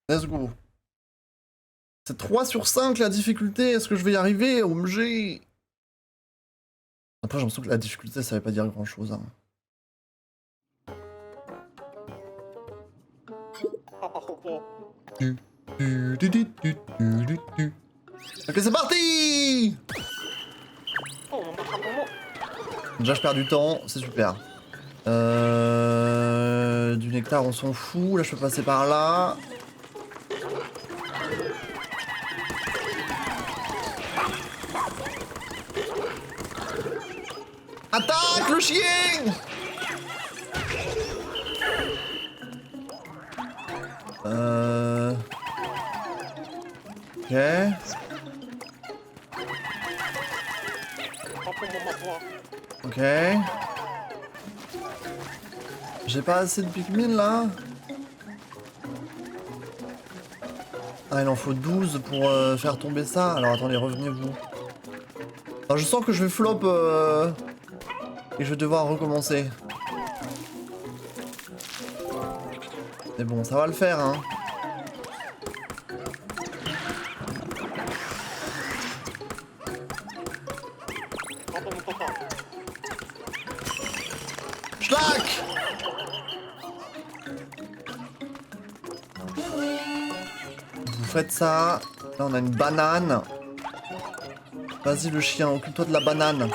Let's go. C'est 3 sur 5 la difficulté, est-ce que je vais y arriver, OMG? Après j'ai l'impression que la difficulté ça veut pas dire grand chose. Hein. Ok c'est parti. Déjà je perds du temps, c'est super. Du nectar on s'en fout, là je peux passer par là. Attaque le chien. Ok. Ok. J'ai pas assez de Pikmin là. Ah il en faut 12 pour faire tomber ça. Alors attendez, revenez-vous. Alors, je sens que je vais flop et je vais devoir recommencer. Mais bon, ça va le faire hein. Schlack! Vous faites ça. Là on a une banane. Vas-y le chien, occupe-toi de la banane.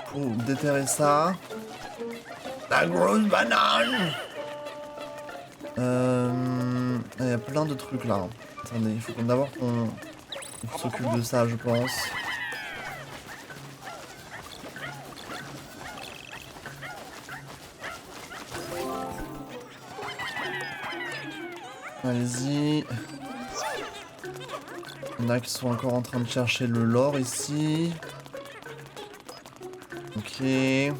Faut déterrer ça. La grosse banane. Il y a plein de trucs là. Attendez, il faut d'abord qu'on s'occupe de ça je pense. Allez-y. Il y en a qui sont encore en train de chercher le lore ici. Ok. Est-ce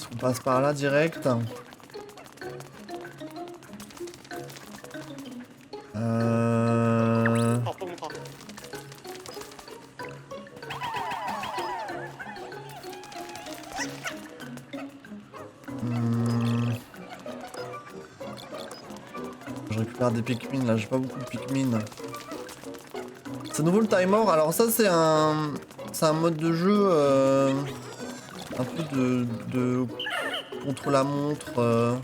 qu'on passe par là direct? Je récupère des Pikmin là, j'ai pas beaucoup de Pikmin. C'est nouveau le timer, alors ça c'est un mode de jeu un peu de contre la montre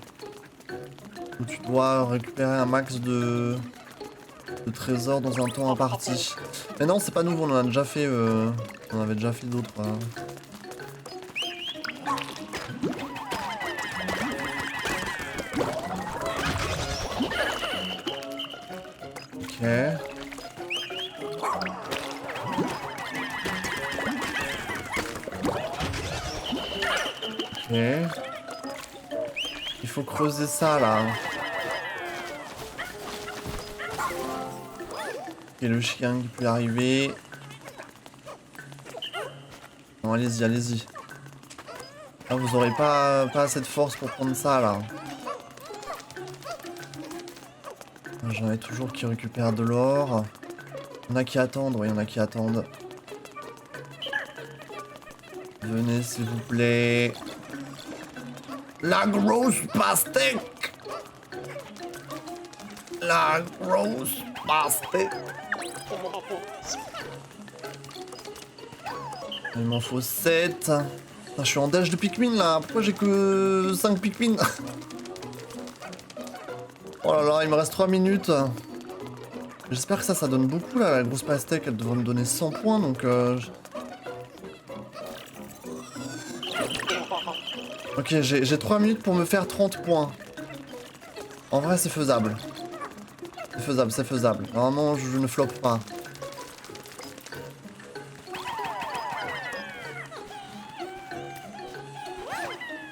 où tu dois récupérer un max de trésors dans un temps imparti. Mais non c'est pas nouveau, on en a déjà fait, on avait déjà fait d'autres. Ok. Ok. Il faut creuser ça là. Et le chien qui peut arriver. Non allez-y, allez-y. Là vous aurez pas assez de force pour prendre ça là. J'en ai toujours qui récupèrent de l'or. Il y en a qui attendent, ouais, il y en a qui attendent. Venez s'il vous plaît. La grosse pastèque. La grosse pastèque. Il m'en faut 7. Putain, je suis en dash de Pikmin là. Pourquoi j'ai que 5 Pikmin? Oh là là, il me reste 3 minutes. J'espère que ça donne beaucoup là, la grosse pastèque, elle devrait me donner 100 points donc Ok, j'ai 3 minutes pour me faire 30 points. En vrai c'est faisable. C'est faisable, c'est faisable. Normalement je ne floppe pas.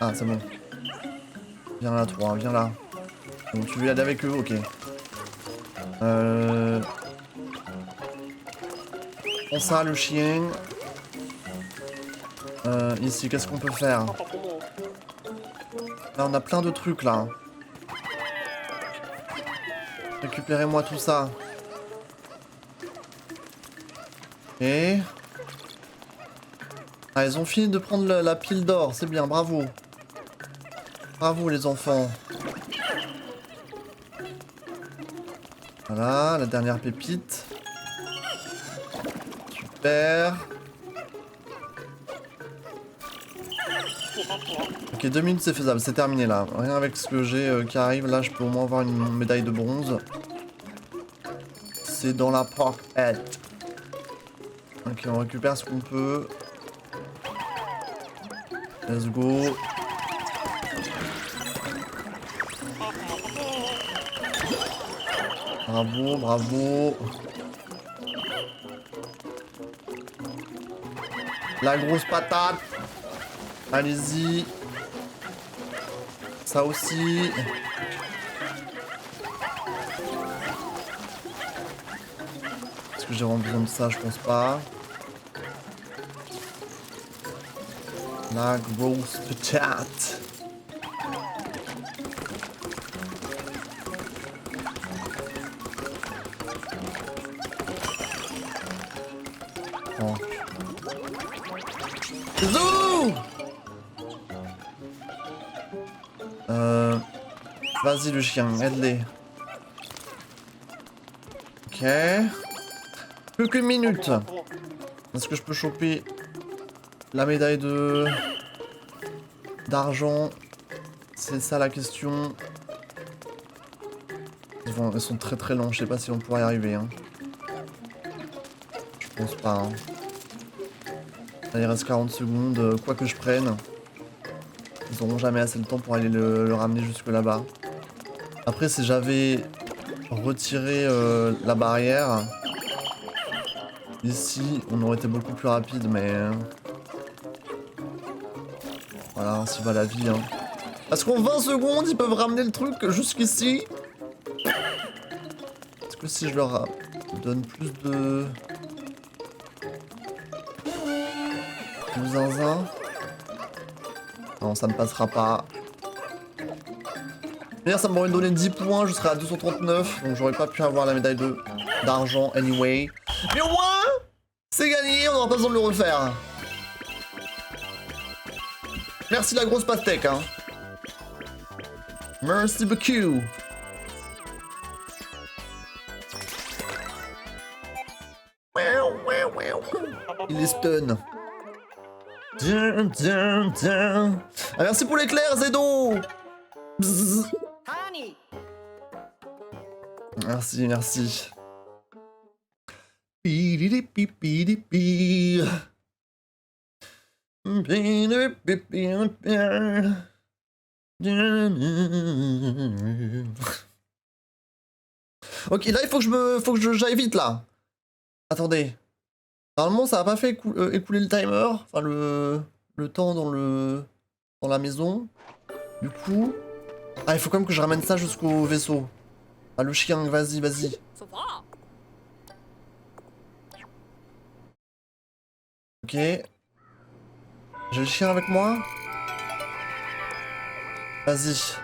Ah c'est bon. Viens là 3, viens là. Donc tu veux y aller avec eux, ok. Prends ça le chien. Ici, qu'est-ce qu'on peut faire? Là, on a plein de trucs, là. Récupérez-moi tout ça. Et... Ah, ils ont fini de prendre la pile d'or. C'est bien, bravo. Bravo, les enfants. Voilà, la dernière pépite. Super. Ok, 2 minutes c'est faisable, c'est terminé là. Rien avec ce que j'ai qui arrive, là je peux au moins avoir une médaille de bronze. C'est dans la pocket. Ok, on récupère ce qu'on peut. Let's go. Bravo, bravo. La grosse patate. Allez-y. Ça aussi. Est-ce que j'ai vraiment besoin de ça? Je pense pas. La grosse patate. Oh. Zou! Vas-y le chien, aide-les. Ok. Plus qu'une minute. Est-ce que je peux choper la médaille d'argent? C'est ça la question. Ils sont très très longs, je sais pas si on pourra y arriver. Hein. Je pense pas. Hein. Là, il reste 40 secondes, quoi que je prenne. Ils auront jamais assez de temps pour aller le ramener jusque là-bas. Après, si j'avais retiré la barrière, ici, on aurait été beaucoup plus rapide, mais... Voilà, ainsi va la vie. Hein. Est-ce qu'en 20 secondes, ils peuvent ramener le truc jusqu'ici? Est-ce que si je leur donne plus de... zinzin? Non, ça ne passera pas. D'ailleurs, ça m'aurait donné 10 points, je serais à 239, donc j'aurais pas pu avoir la médaille d'argent anyway. Mais au moins, c'est gagné, on n'aura pas besoin de le refaire. Merci la grosse pastèque, hein. Merci beaucoup. Il est stun. Ah, merci pour l'éclair, Zedo. Bzz. Merci, merci. Ok, là il faut que j'aille vite là. Attendez. Normalement ça a pas fait écouler le timer, enfin le temps dans la maison. Du coup, ah il faut quand même que je ramène ça jusqu'au vaisseau. Ah le chien, vas-y, vas-y. Ok. J'ai le chien avec moi. Vas-y.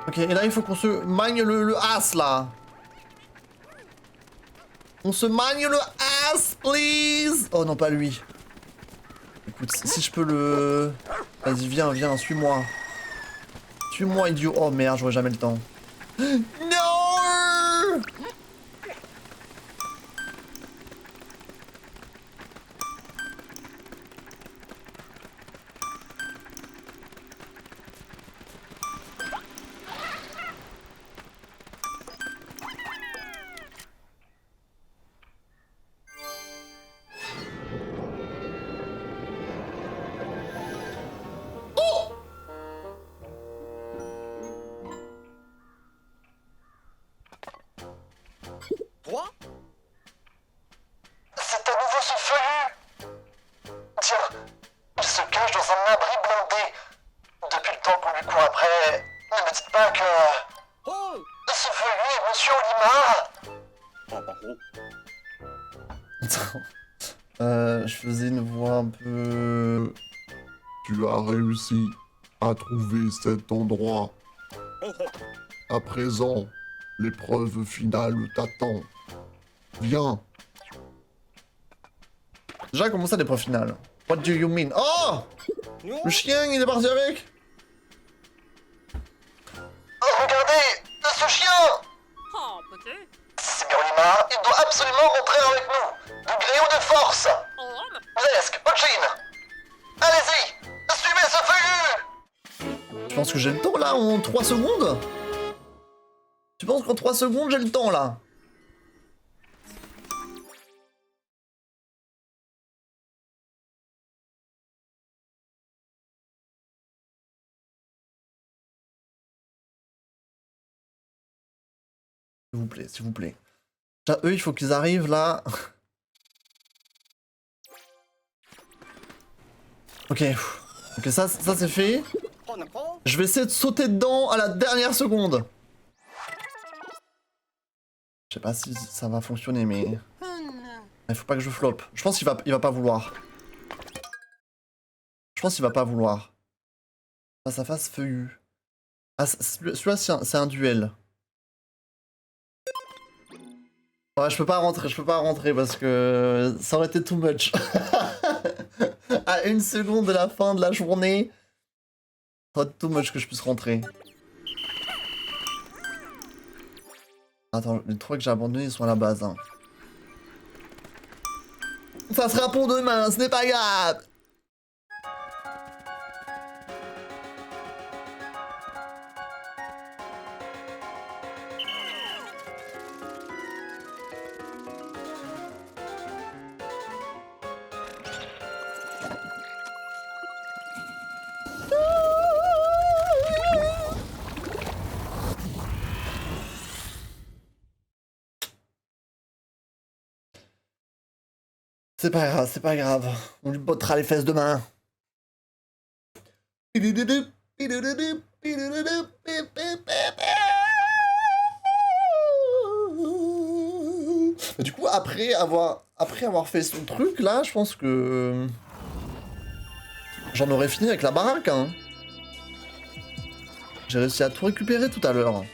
Ok, et là il faut qu'on se magne le as là. On se magne le as, please. Oh non, pas lui. Écoute, si je peux le... Vas-y, viens, viens, suis-moi. Suis-moi, idiot. Oh merde, j'aurai jamais le temps. Non! C'est à nouveau ce feuillu. Tiens, il se cache dans un abri blindé. Depuis le temps qu'on lui court après, ne me dites pas que... Ce feuillu est Monsieur Olimar. Je faisais une voix un peu... Tu as réussi à trouver cet endroit. À présent, l'épreuve finale t'attend. Viens. Déjà, comment ça l'épreuve finale? What do you mean? Oh! Le chien, il est parti avec? Oh, regardez! Ce chien! Seigneur Olimar, il doit absolument rentrer avec nous! De gré ou de force! Lesk, Ojin! Allez-y! Suivez ce feuillu! Tu penses que j'ai le temps là en 3 secondes? Tu penses qu'en 3 secondes j'ai le temps là? S'il vous plaît, s'il vous plaît. Déjà, eux, il faut qu'ils arrivent là. Ok. Ok, ça c'est fait. Je vais essayer de sauter dedans à la dernière seconde. Je sais pas si ça va fonctionner, mais... Il faut pas que je floppe. Je pense qu'il va pas vouloir. Je pense qu'il va pas vouloir. Face à face, feuillu. Ah, celui-là, c'est un duel. Ouais, je peux pas rentrer parce que ça aurait été too much. À 1 seconde de la fin de la journée, ça aurait été too much que je puisse rentrer. Attends, les 3 que j'ai abandonnés, ils sont à la base. Hein. Ça sera pour demain, ce n'est pas grave. C'est pas grave, c'est pas grave. On lui bottera les fesses demain. Du coup, après avoir fait son truc, là, je pense que... J'en aurais fini avec la baraque, hein. J'ai réussi à tout récupérer tout à l'heure.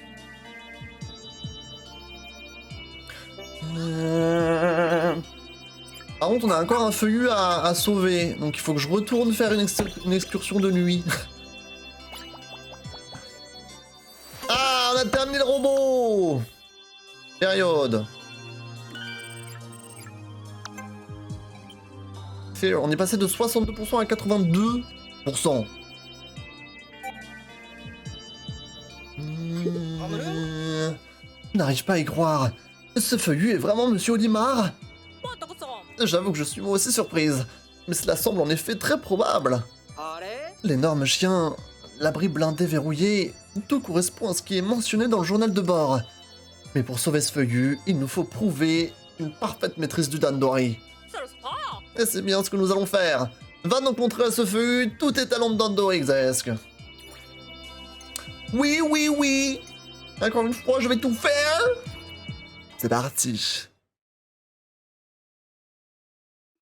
Par contre, on a encore un feuillu à sauver, donc il faut que je retourne faire une excursion de nuit. Ah, on a terminé le robot! Période. On est passé de 62% à 82%. Je n'arrive pas à y croire. Ce feuillu est vraiment Monsieur Olimar? J'avoue que je suis moi aussi surprise, mais cela semble en effet très probable. L'énorme chien, l'abri blindé verrouillé, tout correspond à ce qui est mentionné dans le journal de bord. Mais pour sauver ce feuillu, il nous faut prouver une parfaite maîtrise du Dandori. Et c'est bien ce que nous allons faire. Va donc montrer à ce feuillu tous tes talents de Dandori, Xesk. Oui, oui, oui. Encore une fois, je vais tout faire. C'est parti.